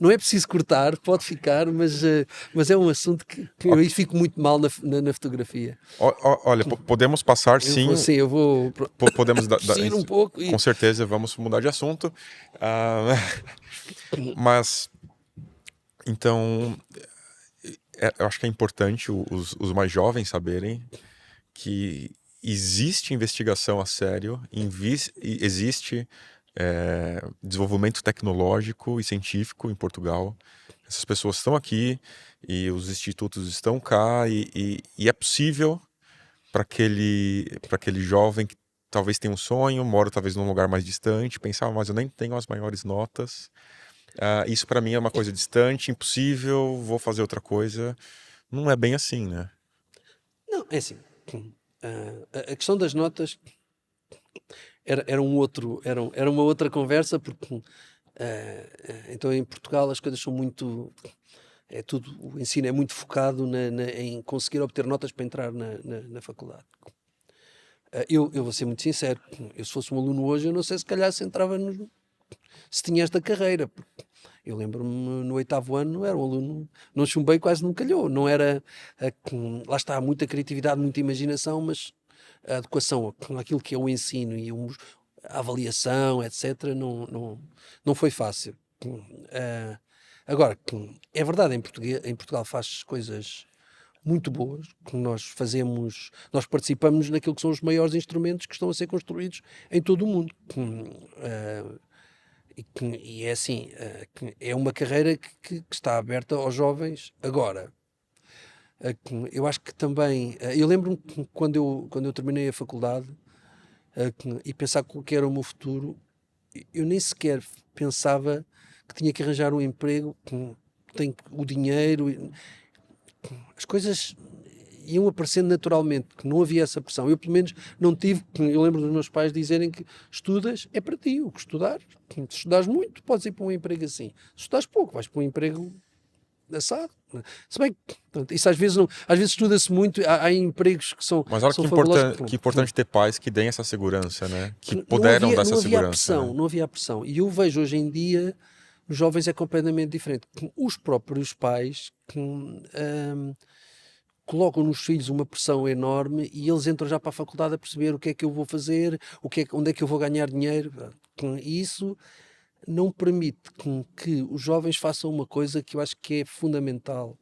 não é preciso cortar, pode ficar, mas é um assunto que eu aí fico muito mal na fotografia. Olha, podemos passar sim, Eu vou podemos tossir um pouco com certeza vamos mudar de assunto. Mas então eu acho que é importante os mais jovens saberem que existe investigação a sério, existe desenvolvimento tecnológico e científico em Portugal. Essas pessoas estão aqui e os institutos estão cá e é possível para aquele jovem que talvez tenha um sonho, mora talvez num lugar mais distante, pensar, mas eu nem tenho as maiores notas. Isso para mim é uma coisa distante, impossível, vou fazer outra coisa. Não é bem assim, né? Não, é assim. A questão das notas era uma outra conversa, porque então em Portugal as coisas são muito. O ensino é muito focado em conseguir obter notas para entrar na faculdade. Eu vou ser muito sincero, eu se fosse um aluno hoje, eu não sei se calhar se entrava se tinha esta carreira. Eu lembro-me no 8º ano, era um aluno, não chumbei, quase não calhou. Não era, lá está, muita criatividade, muita imaginação, mas a adequação àquilo que é o ensino e a avaliação, etc., não foi fácil. Agora, é verdade, em Portugal faz coisas muito boas, que nós participamos naquilo que são os maiores instrumentos que estão a ser construídos em todo o mundo. E é assim, é uma carreira que está aberta aos jovens agora. Eu acho que também, eu lembro-me que quando eu terminei a faculdade e pensar qual que era o meu futuro, eu nem sequer pensava que tinha que arranjar um emprego, que tem o dinheiro, as coisas iam aparecendo naturalmente, que não havia essa pressão. Eu, pelo menos, não tive. Eu lembro dos meus pais dizerem que estudas é para ti, o que estudar. Se estudares muito, podes ir para um emprego assim. Se estudares pouco, vais para um emprego assado. Se bem que, portanto, isso às vezes, às vezes estuda-se muito, há empregos que são, Mas olha são fabulosos. que importante ter pais que deem essa segurança, né? Que Não puderam havia, dar não essa havia a segurança, pressão, né? não havia a pressão. E eu vejo hoje em dia, os jovens é completamente diferente. Os próprios pais colocam nos filhos uma pressão enorme e eles entram já para a faculdade a perceber o que é que eu vou fazer, onde é que eu vou ganhar dinheiro. E isso não permite que os jovens façam uma coisa que eu acho que é fundamental.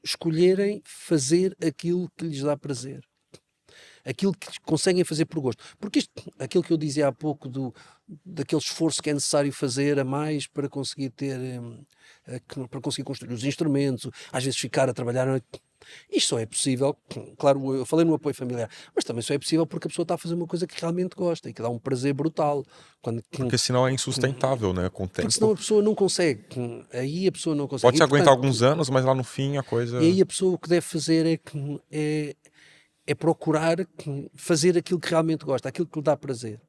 Escolherem fazer aquilo que lhes dá prazer. Aquilo que conseguem fazer por gosto. Porque aquilo que eu dizia há pouco daquele esforço que é necessário fazer a mais para conseguir para conseguir construir os instrumentos, às vezes ficar a trabalhar. Isto só é possível, claro, eu falei no apoio familiar, mas também só é possível porque a pessoa está a fazer uma coisa que realmente gosta e que dá um prazer brutal. Porque senão é insustentável, né? Com o Porque senão tempo. a pessoa não consegue. Aí a pessoa não consegue. Pode E, se aguentar portanto, alguns anos, mas lá no fim a e coisa. aí a pessoa o que deve fazer é procurar fazer aquilo que realmente gosta, aquilo que lhe dá prazer.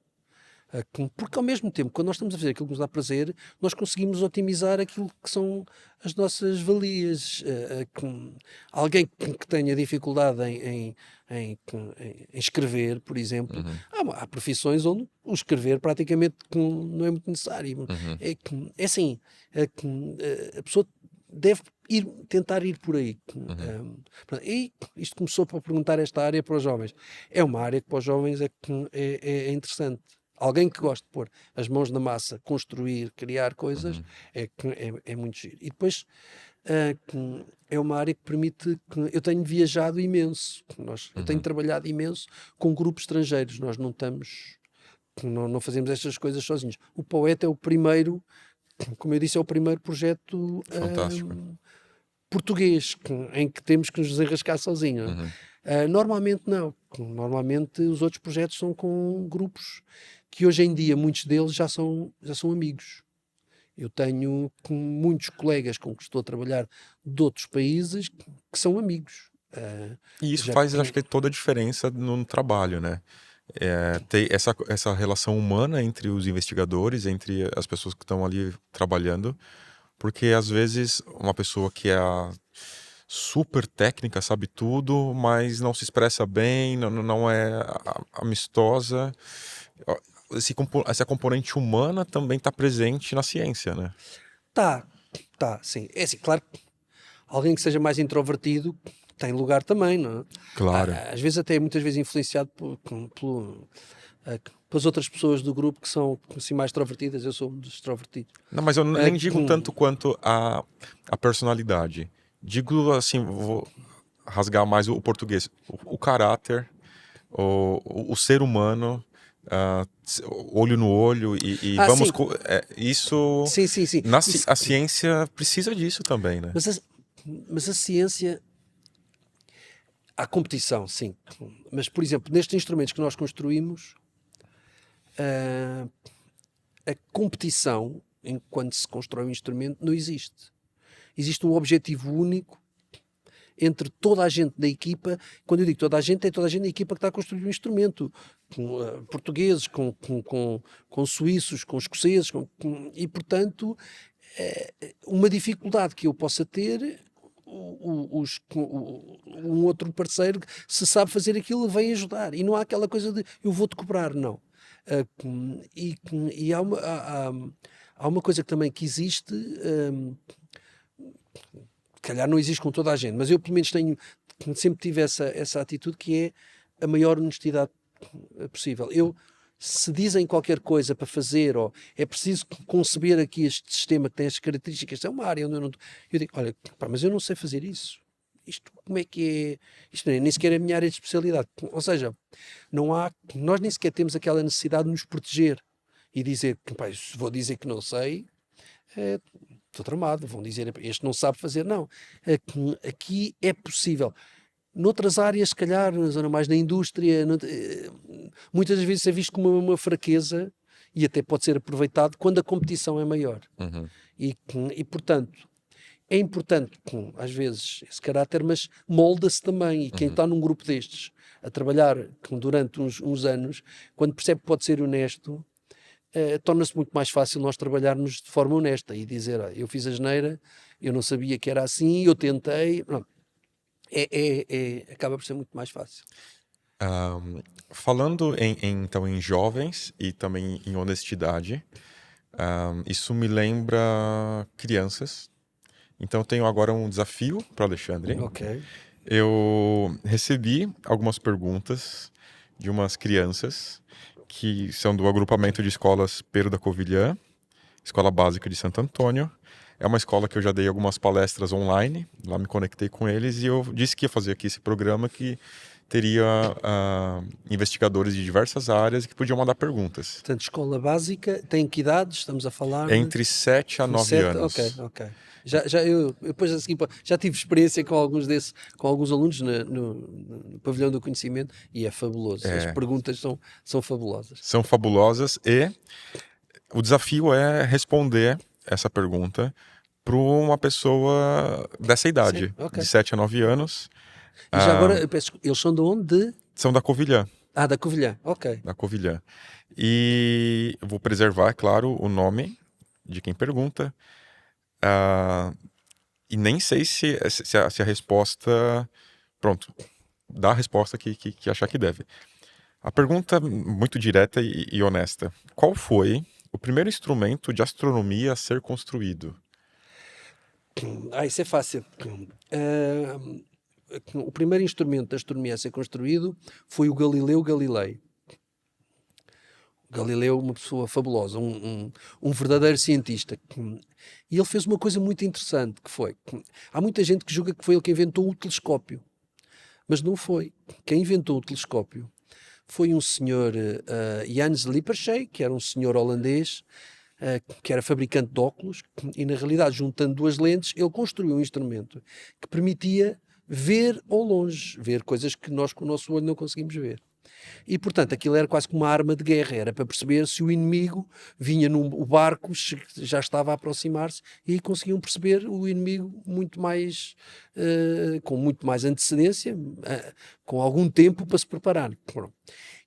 Porque ao mesmo tempo, quando nós estamos a fazer aquilo que nos dá prazer, nós conseguimos otimizar aquilo que são as nossas valias. Alguém que tenha dificuldade em escrever, por exemplo, Uhum, há profissões onde o escrever praticamente não é muito necessário. uhum, É assim, a pessoa deve tentar ir por aí. uhum, E isto começou para perguntar esta área para os jovens. É uma área que para os jovens é interessante. Alguém que gosta de pôr as mãos na massa, construir, criar coisas, uhum, é muito giro. E depois é uma área que permite eu tenho viajado imenso. Eu tenho uhum. trabalhado imenso com grupos estrangeiros. Nós não estamos, não fazemos estas coisas sozinhos. O Poeta é o primeiro, como eu disse, é o primeiro projeto Fantástico. português em que temos que nos desenrascar sozinho. Uhum, Normalmente não. Normalmente os outros projetos são com grupos que hoje em dia muitos deles já são amigos. Eu tenho muitos colegas com que estou a trabalhar de outros países que são amigos. E isso Já faz, acho que, toda a diferença no trabalho, né? Ter essa relação humana entre os investigadores, entre as pessoas que estão ali trabalhando, porque às vezes uma pessoa que é super técnica, sabe tudo, mas não se expressa bem, não é amistosa. Essa componente humana também está presente na ciência, né? tá, tá, sim. É assim, claro que alguém que seja mais introvertido tem lugar também, não é? Claro. Às vezes até muitas vezes influenciado pelas outras pessoas do grupo que são assim, mais extrovertidas. Eu sou um dos extrovertidos. Não, mas eu nem digo tanto quanto a personalidade. Digo assim, vou rasgar mais o português. O caráter, o ser humano, ah, olho no olho e vamos. Sim, Isso. sim, sim, sim. A ciência precisa disso também, né? Mas a ciência, há competição, sim. Mas, por exemplo, nestes instrumentos que nós construímos, ah, a competição, enquanto se constrói um instrumento, não existe. Existe um objetivo único entre toda a gente da equipa. Quando eu digo toda a gente, é toda a gente da equipa que está a construir um instrumento. Com portugueses, com suíços, com escoceses, e portanto, uma dificuldade que eu possa ter, um outro parceiro, se sabe fazer aquilo, vem ajudar. E não há aquela coisa de eu vou-te cobrar, não. E há uma coisa que também que existe, calhar não existe com toda a gente, mas eu pelo menos sempre tive essa atitude, que é a maior honestidade possível. Se dizem qualquer coisa para fazer, ou é preciso conceber aqui este sistema que tem estas características, é uma área onde eu digo, olha, pá, mas eu não sei fazer isso. Isto, como é que é? Isto nem sequer é a minha área de especialidade. Ou seja, nós nem sequer temos aquela necessidade de nos proteger e dizer, pá, se vou dizer que não sei, estou tramado, vão dizer, este não sabe fazer. Não, aqui é possível. Noutras áreas, se calhar, na zona mais da indústria, muitas vezes é visto como uma fraqueza e até pode ser aproveitado quando a competição é maior. Uhum. E portanto, é importante, às vezes, esse caráter, mas molda-se também. E quem está num grupo destes, a trabalhar durante uns anos, quando percebe que pode ser honesto, torna-se muito mais fácil nós trabalharmos de forma honesta e dizer: "Olha, eu fiz asneira, eu não sabia que era assim, eu tentei", pronto. Acaba por ser muito mais fácil. Ahm, Falando então em jovens e também em honestidade, isso me lembra crianças. Então eu tenho agora um desafio para Alexandre. Ok, Eu recebi algumas perguntas de umas crianças que são do agrupamento de escolas Pero da Covilhã, Escola Básica de Santo Antônio. É uma escola que eu já dei algumas palestras online, lá me conectei com eles e eu disse que ia fazer aqui esse programa que teria investigadores de diversas áreas que podiam mandar perguntas. portanto, escola básica, tem que idades? Estamos a falar de Entre 7 a 9 Ok, anos. ok. Eu depois a seguir, já tive experiência com com alguns alunos no pavilhão do conhecimento e é fabuloso. As É, perguntas são fabulosas. são fabulosas e o desafio é responder essa pergunta para uma pessoa dessa Sim, idade, ok. de 7 a 9 anos. E já Ah, agora, eu peço, eles são de onde? são da Covilhã, Da Covilhã. Ok. da Covilhã. E eu vou preservar, é claro, o nome de quem pergunta. Ah, e nem sei se a resposta. Pronto, dá a resposta que achar que deve. A pergunta muito direta e honesta: qual foi o primeiro instrumento de astronomia a ser construído? Isso é fácil. Ah, o primeiro instrumento da astronomia a ser construído foi o Galileu Galilei. Galileu, uma pessoa fabulosa, um verdadeiro cientista. E ele fez uma coisa muito interessante, que foi... Há muita gente que julga que foi ele que inventou o telescópio, mas não foi. Quem inventou o telescópio foi um senhor, Jan Lippershey, que era um senhor holandês, que era fabricante de óculos, e na realidade, juntando duas lentes, ele construiu um instrumento que permitia ver ao longe, ver coisas que nós com o nosso olho não conseguimos ver. E, portanto, aquilo era quase como uma arma de guerra, era para perceber se o inimigo vinha o barco, já estava a aproximar-se, e aí conseguiam perceber o inimigo muito mais, com muito mais antecedência, com algum tempo para se preparar.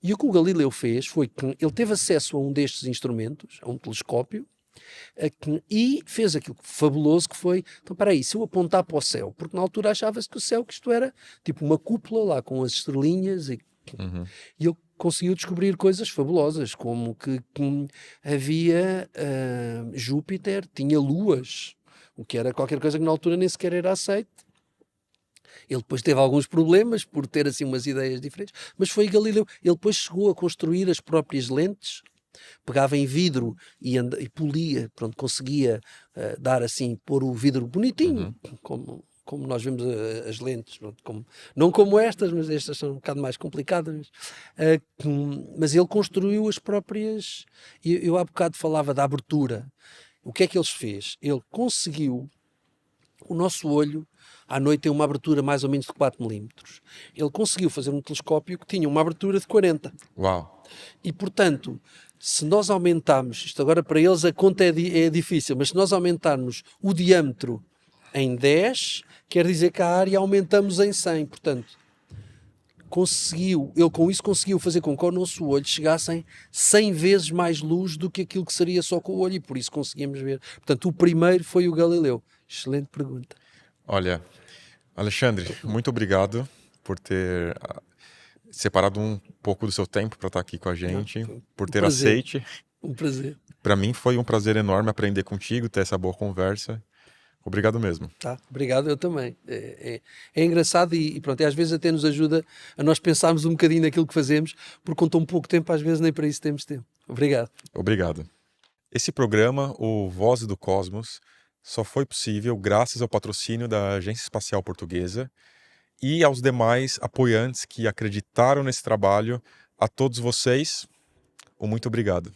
E o que o Galileu fez foi que ele teve acesso a um destes instrumentos, a um telescópio, e fez aquilo fabuloso que foi, então espera aí, se eu apontar para o céu, porque na altura achava-se que o céu, que isto era tipo uma cúpula lá com as estrelinhas Uhum. e ele conseguiu descobrir coisas fabulosas, como que havia Júpiter, tinha luas, o que era qualquer coisa que na altura nem sequer era aceito. Ele depois teve alguns problemas por ter assim umas ideias diferentes, mas foi Galileu. Ele depois chegou a construir as próprias lentes, pegava em vidro e polia, pronto, conseguia dar assim, pôr o vidro bonitinho, Uhum. como nós vemos as lentes, pronto, não como estas, mas estas são um bocado mais complicadas. Mas ele construiu as próprias. Eu há bocado falava da abertura. O que é que ele fez? Ele conseguiu. O nosso olho, à noite, tem uma abertura mais ou menos de 4 milímetros. Ele conseguiu fazer um telescópio que tinha uma abertura de 40. Uau! E, portanto, se nós aumentarmos, isto agora para eles a conta é difícil, mas se nós aumentarmos o diâmetro em 10, quer dizer que a área aumentamos em 100. Portanto, ele com isso conseguiu fazer com que ao nosso olho chegassem 100 vezes mais luz do que aquilo que seria só com o olho, e por isso conseguimos ver. Portanto, o primeiro foi o Galileu. Excelente pergunta. Olha, Alexandre, muito obrigado por ter separado um pouco do seu tempo para estar aqui com a Não, gente, foi por um ter prazer. aceite. Um prazer. Para mim foi um prazer enorme aprender contigo, ter essa boa conversa. Obrigado mesmo. Tá, obrigado, eu também. É engraçado e pronto, e às vezes até nos ajuda a nós pensarmos um bocadinho naquilo que fazemos, porque com tão pouco tempo, às vezes nem para isso temos tempo. Obrigado. Obrigado. Esse programa, o Voz do Cosmos, só foi possível graças ao patrocínio da Agência Espacial Portuguesa e aos demais apoiantes que acreditaram nesse trabalho. A todos vocês, muito obrigado.